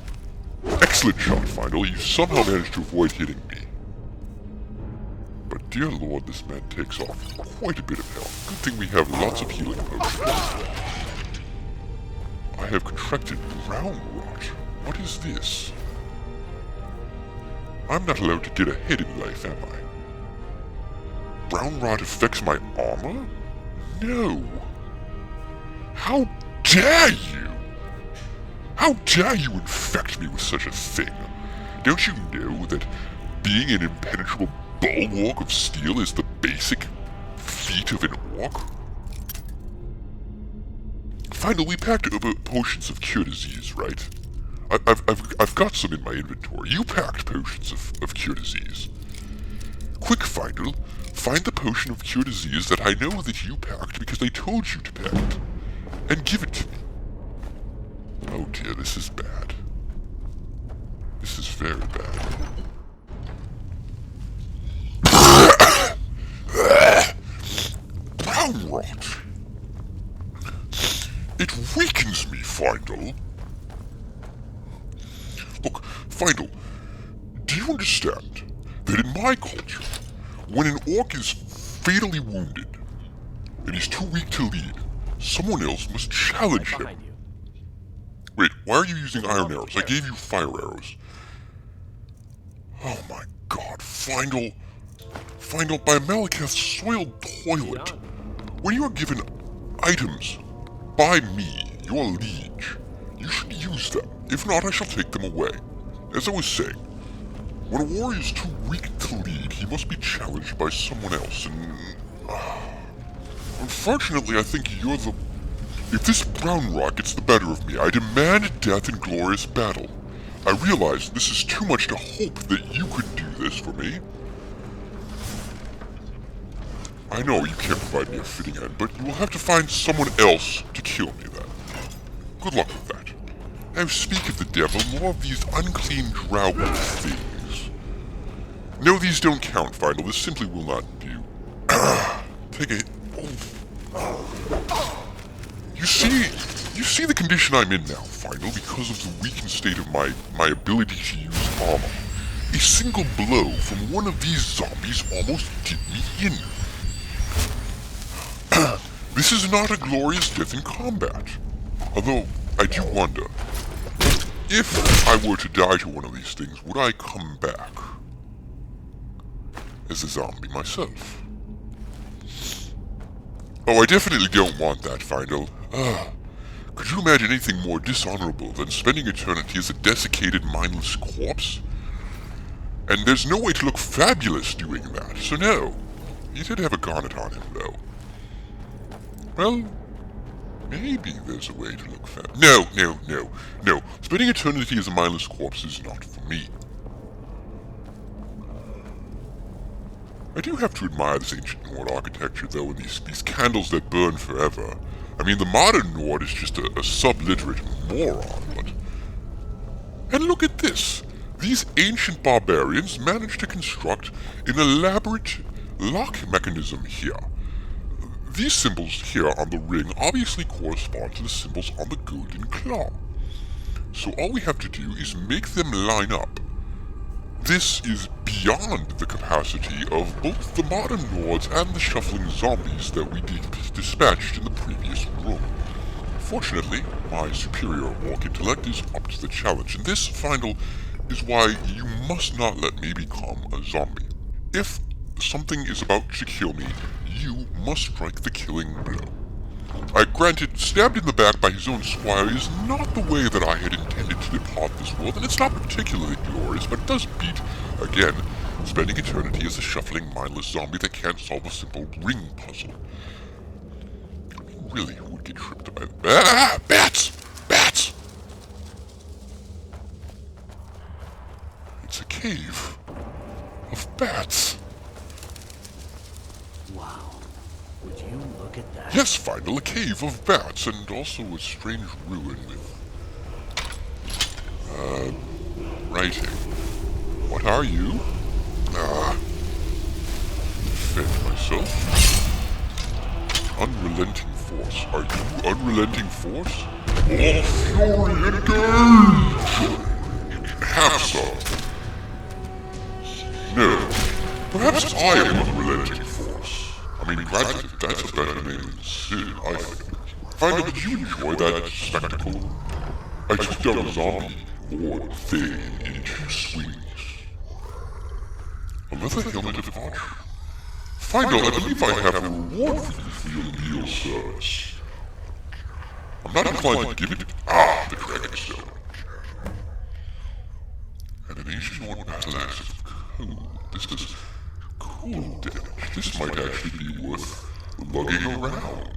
Excellent shot, Final. You somehow managed to avoid hitting me. But dear lord, this man takes off quite a bit of health. Good thing we have lots of healing potions. I have contracted brown rot. What is this? I'm not allowed to get ahead in life, am I? Brown rot affects my armor? No. How dare you? How dare you infect me with such a thing? Don't you know that being an impenetrable bulwark of steel is the basic feat of an orc? Finally, we packed potions of cure disease, right? I've got some in my inventory. You packed potions of cure disease. Quick, Final, find the potion of cure disease that I know that you packed because I told you to pack it, and give it to me. Oh dear, this is bad. This is very bad. Brown rot. It weakens me, Final. Look, Final, do you understand that in my culture, when an orc is fatally wounded and he's too weak to lead, someone else must challenge him. Wait, Why are you using iron arrows? I gave you fire arrows. Oh my god, Final by Malekith's soiled toilet. When you are given items by me, your liege, you should use them. If not, I shall take them away. As I was saying, when a warrior is too weak to lead, he must be challenged by someone else, and... unfortunately, I think you're the... If this brown rock gets the better of me, I demand death in glorious battle. I realize this is too much to hope that you could do this for me. I know you can't provide me a fitting end, but you will have to find someone else to kill me then. Good luck with that. Now speak of the devil, more of these unclean drow things. No, these don't count, Final. This simply will not do. Take a... Oh. You see the condition I'm in now, Final, because of the weakened state of my ability to use armor. A single blow from one of these zombies almost did me in. This is not a glorious death in combat. Although, I do wonder, if I were to die to one of these things, would I come back as a zombie myself? Oh, I definitely don't want that, Final. Could you imagine anything more dishonorable than spending eternity as a desiccated, mindless corpse? And there's no way to look fabulous doing that, so no. He did have a garnet on him, though. Well, maybe there's a way to look fabulous. No. Spending eternity as a mindless corpse is not for me. I do have to admire this ancient Nord architecture, though, and these candles that burn forever. I mean, the modern Nord is just a subliterate moron, but... And look at this! These ancient barbarians managed to construct an elaborate lock mechanism here. These symbols here on the ring obviously correspond to the symbols on the golden claw. So all we have to do is make them line up. This is beyond the capacity of both the modern Nords and the shuffling zombies that we dispatched in the previous room. Fortunately, my superior orc intellect is up to the challenge, and this, Final, is why you must not let me become a zombie. If something is about to kill me, you must strike the killing blow. Granted, stabbed in the back by his own squire is not the way that I had intended to depart this world, and it's not particularly glorious, but it does beat, again, spending eternity as a shuffling, mindless zombie that can't solve a simple ring puzzle. Really, who would get tripped by... Ah! Bats! Bats! It's a cave of bats. Wow. Would you look at that? Yes, Final, a cave of bats, and also a strange ruin with... writing. What are you? Defend myself. Unrelenting force. Are you unrelenting force? All fury engage! Have some. No. Perhaps I am unrelenting force. I mean, granted, that's a better name than Sid, I think. Final, did you enjoy that spectacle? I took down a zombie, or thing, in 2 swings. A leather helmet of archery. Final, I believe I have a reward for you for your meal service. I'm not inclined to give it... Ah, the dragon stone. And an ancient Nord battle axe of cool. This does cool damage. This might actually be worth lugging around.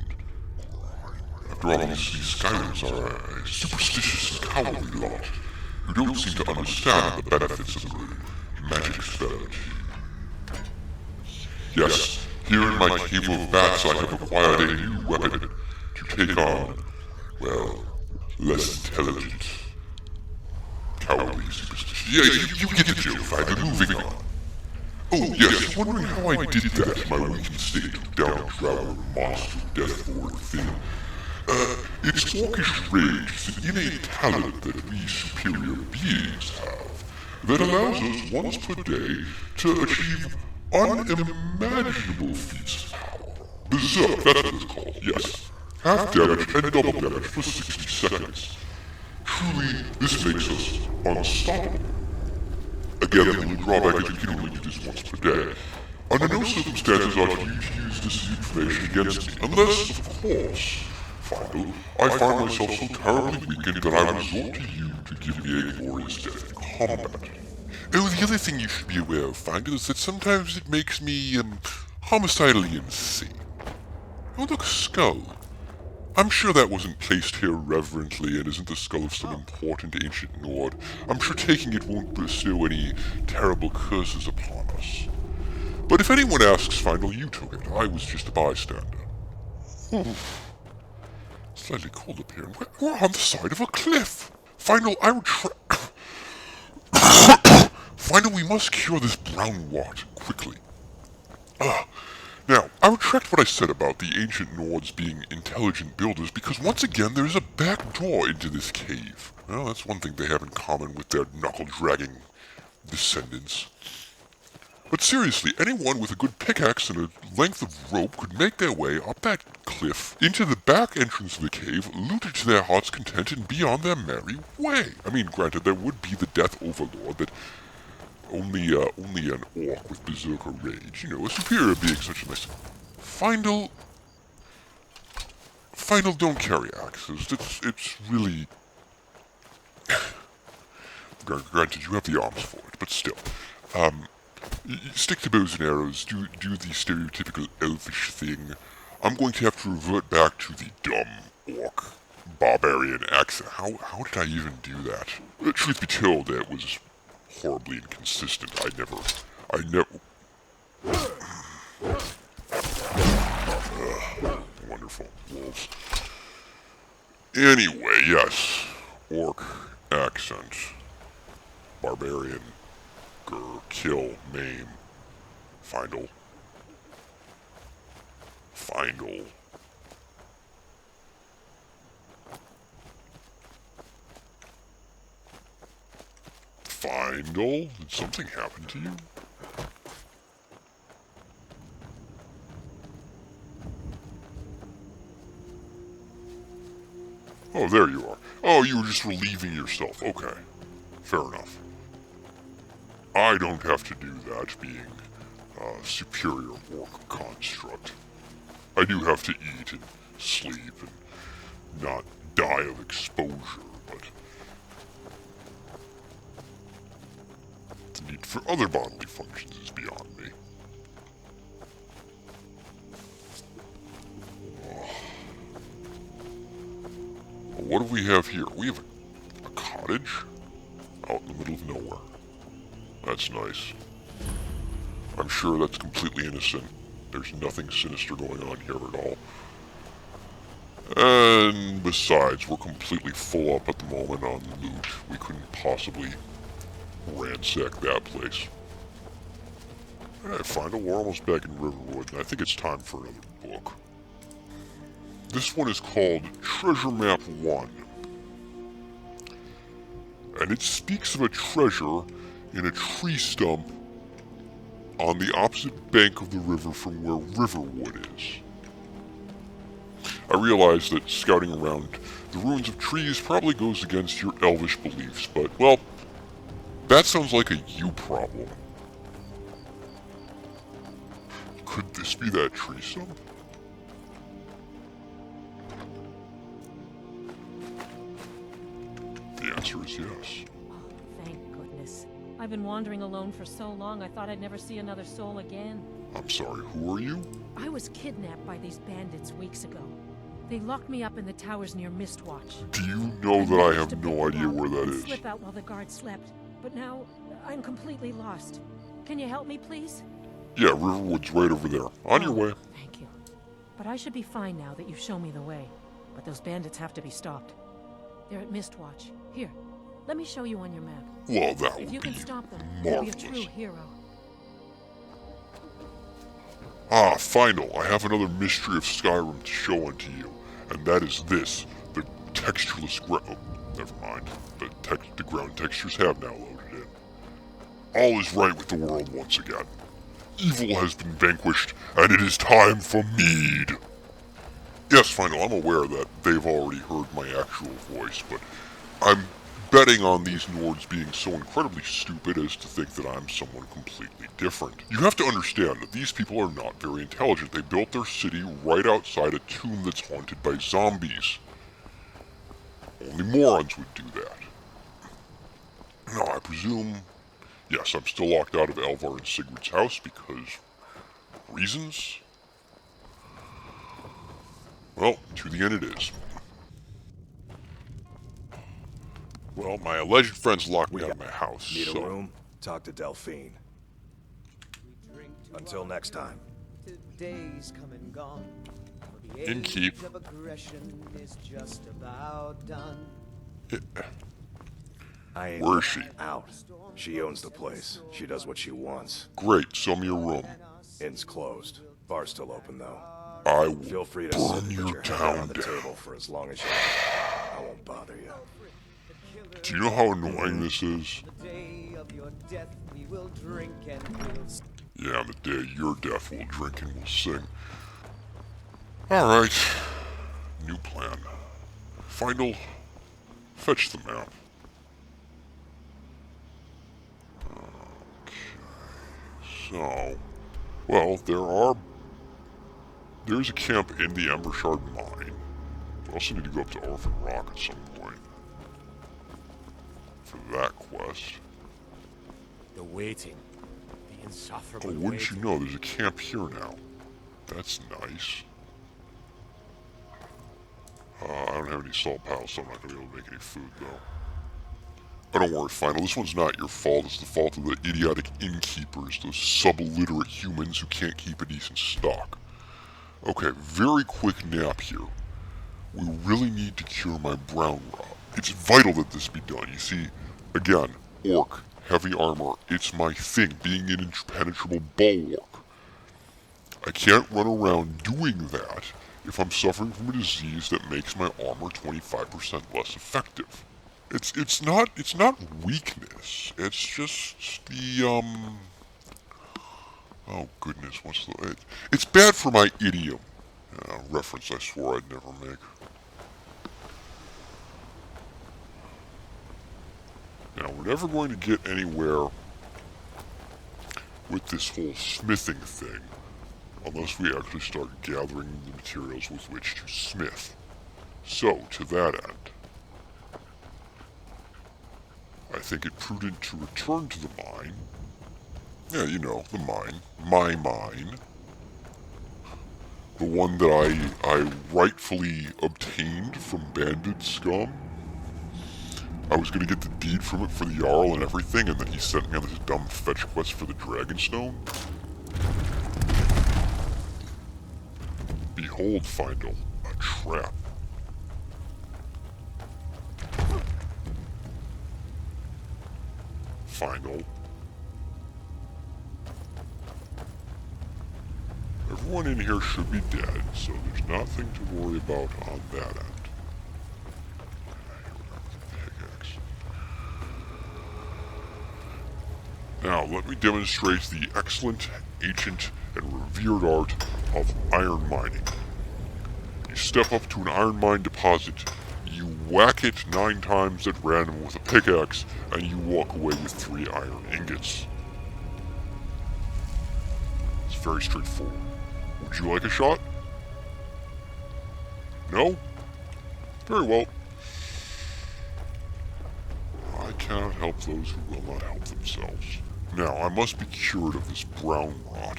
After all, these Skyrims are a superstitious and cowardly lot who don't seem to understand the benefits of the magic spell. Yes, here in my cave of bats I have acquired a new weapon to take on, well, less intelligent, cowardly superstition. Yeah, you get the joke, Final. Moving on. Oh yes, wondering how I did that in my weakened state, down a drow monster death-lord thing. It's orcish rage is an innate talent that we superior beings have, that allows us once per day to achieve unimaginable feats of power. Berserk, that's what it's called, yes. Half damage and double damage for 60 seconds. Truly, this makes us unstoppable. Again, the only drawback is we can only do this once per day. Under no circumstances ought you to use this information against me, unless, of course, Findle, I find myself so terribly weakened that I resort to you to give me a glorious death in combat. Oh, the other thing you should be aware of, Findle, is that sometimes it makes me, homicidally insane. Oh, look, a skull. I'm sure that wasn't placed here reverently and isn't the skull of some important ancient Nord. I'm sure taking it won't bestow any terrible curses upon us. But if anyone asks, Findle, you took it. I was just a bystander. Slightly cold up here. We're on the side of a cliff. Findle, Findle, we must cure this brown wart quickly. Now, I retract what I said about the ancient Nords being intelligent builders, because once again there is a back door into this cave. Well, that's one thing they have in common with their knuckle-dragging descendants. But seriously, anyone with a good pickaxe and a length of rope could make their way up that cliff, into the back entrance of the cave, loot it to their heart's content, and be on their merry way. I mean, granted, there would be the Death Overlord that only an orc with berserker rage, you know, a superior being such a nice... Findle, don't carry axes. It's really... Granted, you have the arms for it, but still. Stick to bows and arrows, do the stereotypical elfish thing. I'm going to have to revert back to the dumb orc barbarian accent. How did I even do that? Truth be told, that was horribly inconsistent. I never... Wonderful. Wolves. Anyway, yes. Orc accent. Barbarian. Grr, kill, maim. Findle. Findle. Findle? Did something happen to you? Oh, there you are. Oh, you were just relieving yourself. Okay. Fair enough. I don't have to do that, being a superior orc construct. I do have to eat and sleep and not die of exposure, but the need for other bodily functions is beyond me. What do we have here? We have a cottage out in the middle of nowhere. That's nice. I'm sure that's completely innocent. There's nothing sinister going on here at all. And besides, we're completely full up at the moment on loot. We couldn't possibly ransack that place. Alright, Findle, we're almost back in Riverwood, and I think it's time for another book. This one is called Treasure Map 1. And it speaks of a treasure in a tree stump on the opposite bank of the river from where Riverwood is. I realize that scouting around the ruins of trees probably goes against your elvish beliefs, but, well, that sounds like a you problem. Could this be that tree stump? The answer is yes. Thank goodness. I've been wandering alone for so long, I thought I'd never see another soul again. I'm sorry, who are you? I was kidnapped by these bandits weeks ago. They locked me up in the towers near Mistwatch. Do you know that I have no idea where that is? Slip out while the guards slept, but now I'm completely lost. Can you help me, please? Yeah, Riverwood's right over there. On your way. Thank you. But I should be fine now that you show me the way. But those bandits have to be stopped. They're at Mistwatch. Here, let me show you on your map. Well, that would If you be can stop them, marvelous. you'll be a true hero. Ah, Findle, I have another mystery of Skyrim to show unto you, and that is this, the textureless ground... Oh, never mind. The ground textures have now loaded in. All is right with the world once again. Evil has been vanquished, and it is time for mead! Yes, Findle, I'm aware that they've already heard my actual voice, but I'm betting on these Nords being so incredibly stupid as to think that I'm someone completely different. You have to understand that these people are not very intelligent. They built their city right outside a tomb that's haunted by zombies. Only morons would do that. Now, I presume, yes, I'm still locked out of Alvar and Sigurd's house because reasons? Well, to the end it is. Well, my alleged friends locked me out of my house, Need so... a room? Talk to Delphine. Until next time. Days come and gone. The Innkeep. age of aggression is just about done. I ain't Where is she? Out. She owns the place. She does what she wants. Great, show me a room. Inn's closed. Bar's still open though. I will Feel free to burn sit your with your head town on the down. table for as long as you want. I won't bother you. Do you know how annoying this is? The day of your death we will drink and we'll... Yeah, on the day of your death we'll drink and we'll sing. Alright. New plan. Final. Fetch the map. Okay. So... Well, there's a camp in the Ember Shard mine. I also need to go up to Orphan Rock at some point. For that quest. The waiting. The insufferable Oh, wouldn't you waiting. know, there's a camp here now. That's nice. I don't have any salt pals, so I'm not going to be able to make any food, though. Oh, don't worry, Final. This one's not your fault. It's the fault of the idiotic innkeepers, those sub-illiterate humans who can't keep a decent stock. Okay, very quick nap here. We really need to cure my brown rot. It's vital that this be done. You see, again, orc, heavy armor, it's my thing, being an impenetrable bulwark. I can't run around doing that if I'm suffering from a disease that makes my armor 25% less effective. It's not weakness. It's just the oh goodness, what's the it's bad for my idiom. Reference I swore I'd never make. Now, we're never going to get anywhere with this whole smithing thing unless we actually start gathering the materials with which to smith. So, to that end, I think it prudent to return to the mine. Yeah, you know, the mine. My mine. The one that I rightfully obtained from bandit scum. I was gonna get the deed from it for the Jarl and everything, and then he sent me on this dumb fetch quest for the Dragonstone. Behold, Findle, a trap. Findle. Everyone in here should be dead, so there's nothing to worry about on that end. Now, let me demonstrate the excellent, ancient, and revered art of iron mining. You step up to an iron mine deposit, you whack it 9 times at random with a pickaxe, and you walk away with 3 iron ingots. It's very straightforward. Would you like a shot? No? Very well. I cannot help those who will not help themselves. Now, I must be cured of this brown rot.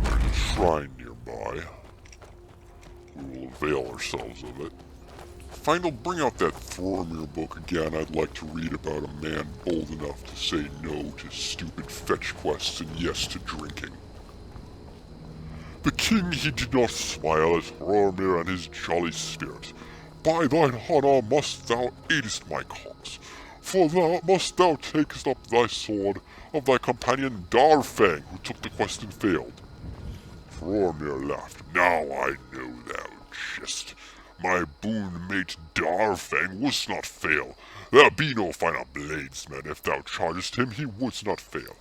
There's a shrine nearby. We will avail ourselves of it. Findle, bring out that Thrormir book again. I'd like to read about a man bold enough to say no to stupid fetch quests and yes to drinking. The king he did not smile at Thrormir and his jolly spirit. By thine honour must thou aidest my cause, for must thou takest up thy sword of thy companion Darfang, who took the quest and failed. Thrormir laughed. Now I know thou jest. My boon mate Darfang wouldst not fail. There be no finer bladesman. If thou chargest him, he wouldst not fail.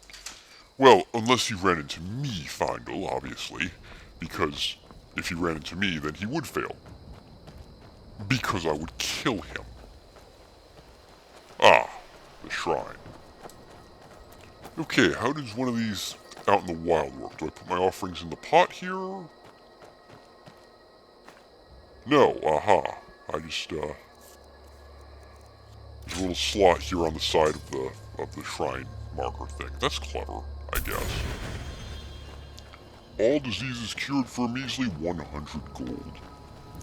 Well, unless you ran into me, Findle, obviously, because if he ran into me, then he would fail. because I would kill him. Ah, the shrine. Okay, how does one of these out in the wild work? Do I put my offerings in the pot here? No, aha. I just, there's a little slot here on the side of the shrine marker thing. That's clever, I guess. All diseases cured for a measly 100 gold.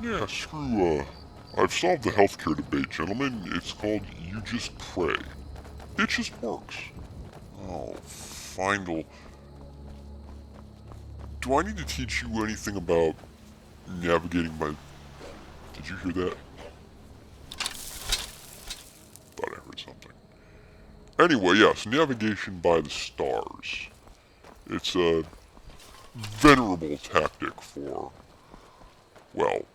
Yeah, screw, I've solved the healthcare debate, gentlemen. It's called You Just Pray. It just works. Oh, Findle. Do I need to teach you anything about navigating my... Did you hear that? Thought I heard something. Anyway, yes, navigation by the stars. It's a venerable tactic for, well,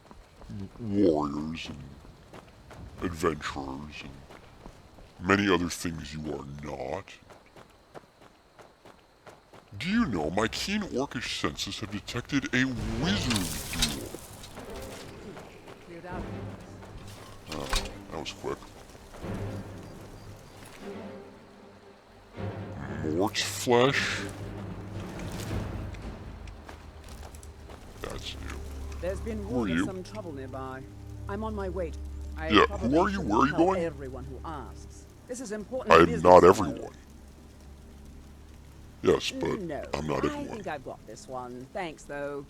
warriors and adventurers and many other things you are not. Do you know my keen orcish senses have detected a wizard duel? Oh, that was quick. Mort's flesh? That's new. There's been Who are you? some trouble nearby. I'm on my way. Yeah, who are you? Where are you going? Everyone who asks. This is important. I am business, not you know. everyone. Yes, but No, I'm not I everyone. think I've got this one. Thanks, though.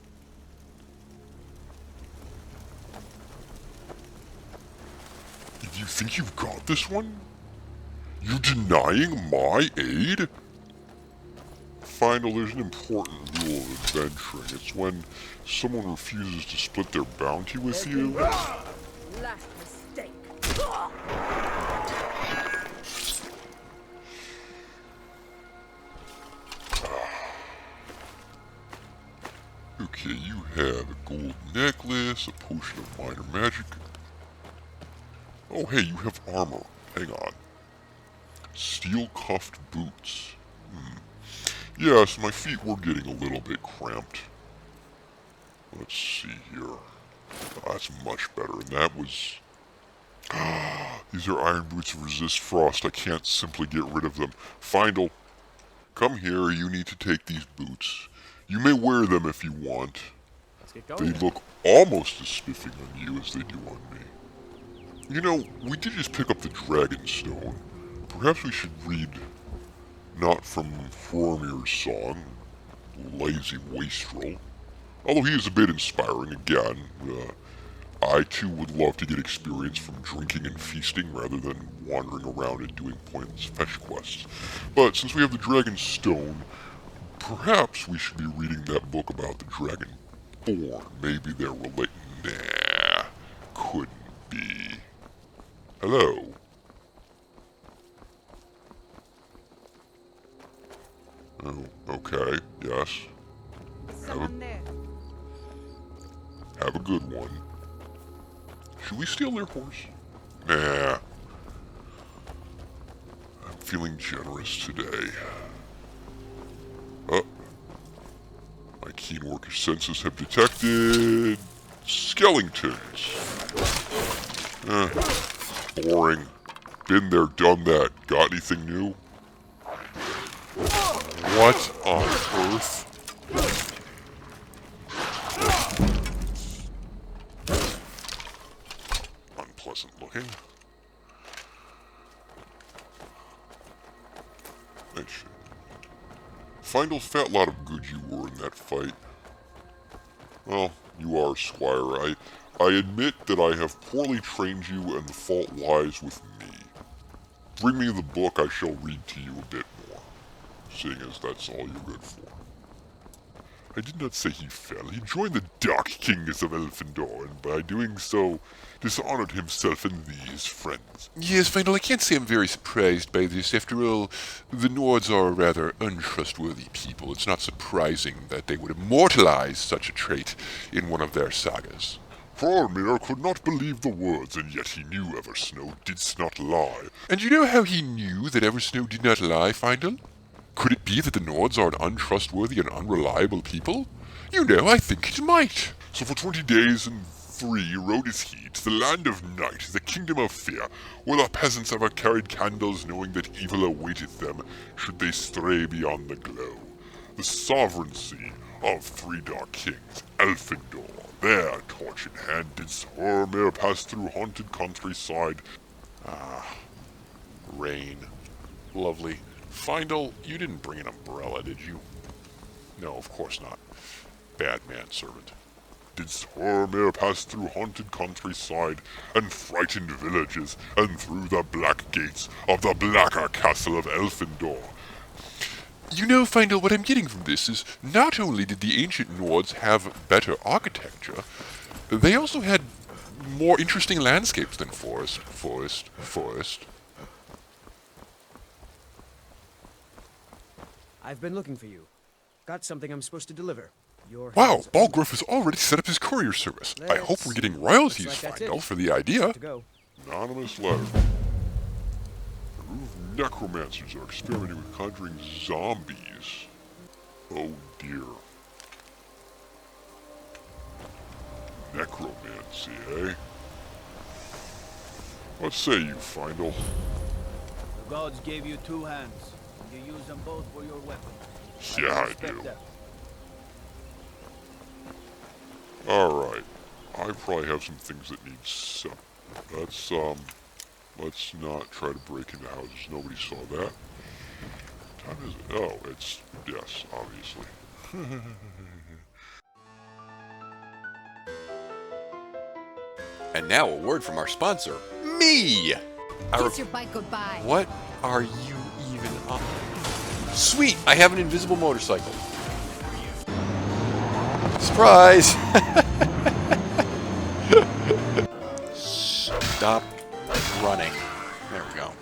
You think you've got this one? You denying my aid? Final, there's an important rule of adventuring. It's when someone refuses to split their bounty with you. Last mistake. Okay, you have a gold necklace, a potion of minor magic. Oh, hey, you have armor. Hang on. Steel-cuffed boots. Yes, my feet were getting a little bit cramped. Let's see here. Oh, that's much better. And that was... These are iron boots that resist frost. I can't simply get rid of them. Findle, come here. You need to take these boots. You may wear them if you want. Let's get going. They look almost as spiffing on you as they do on me. You know, we did just pick up the Dragon Stone. Perhaps we should read not from Fromir's song, Lazy Wastrel. Although he is a bit inspiring again. I too would love to get experience from drinking and feasting rather than wandering around and doing pointless fetch quests. But since we have the Dragon Stone, perhaps we should be reading that book about the Dragonborn. Maybe they're related. Nah, couldn't be. Hello. Oh, okay, yes. Have a good one. Should we steal their horse? Nah. I'm feeling generous today. My keen orcish senses have detected... skeletons. Boring. Been there, done that. Got anything new? What on earth? Unpleasant looking. Find a fat lot of good you were in that fight. Well, you are, Squire. I admit that I have poorly trained you and the fault lies with me. Bring me the book, I shall read to you a bit more, seeing as that's all you're good for. I did not say he fell. He joined the Dark Kings of Elfindor, and by doing so, dishonored himself and these friends. Yes, Findle, I can't say I'm very surprised by this. After all, the Nords are a rather untrustworthy people. It's not surprising that they would immortalize such a trait in one of their sagas. Faramir could not believe the words, and yet he knew Eversnow didst not lie. And you know how he knew that Eversnow did not lie, Findle? Could it be that the Nords are an untrustworthy and unreliable people? You know, I think it might. So for 20 days and free rode is he to the land of night, the kingdom of fear, where the peasants ever carried candles knowing that evil awaiteth them should they stray beyond the glow. The sovereignty of three dark kings, Elfindor, their torch in hand did Sormir pass through haunted countryside. Ah, rain. Lovely. Findle, you didn't bring an umbrella, did you? No, of course not. Bad manservant. Did Sormir pass through haunted countryside, and frightened villages, and through the black gates of the blacker castle of Elfindor? You know, Findle, what I'm getting from this is not only did the ancient Nords have better architecture, they also had more interesting landscapes than forest. I've been looking for you. Got something I'm supposed to deliver. Wow, Balgruuf has already set up his courier service. I hope we're getting royalties, Findle, for the idea. Anonymous letter. A group of necromancers are experimenting with conjuring zombies. Oh dear. Necromancy, eh? What say you, Findle? The gods gave you two hands. You use them both for your weapon. Yeah, I do. Alright. I probably have some things that need set. Let's not try to break into houses. Nobody saw that. What time is it? Oh, it's, yes, obviously. And now a word from our sponsor, me! Kiss your bike goodbye. What are you even up? Sweet! I have an invisible motorcycle. Surprise! Stop running. There we go.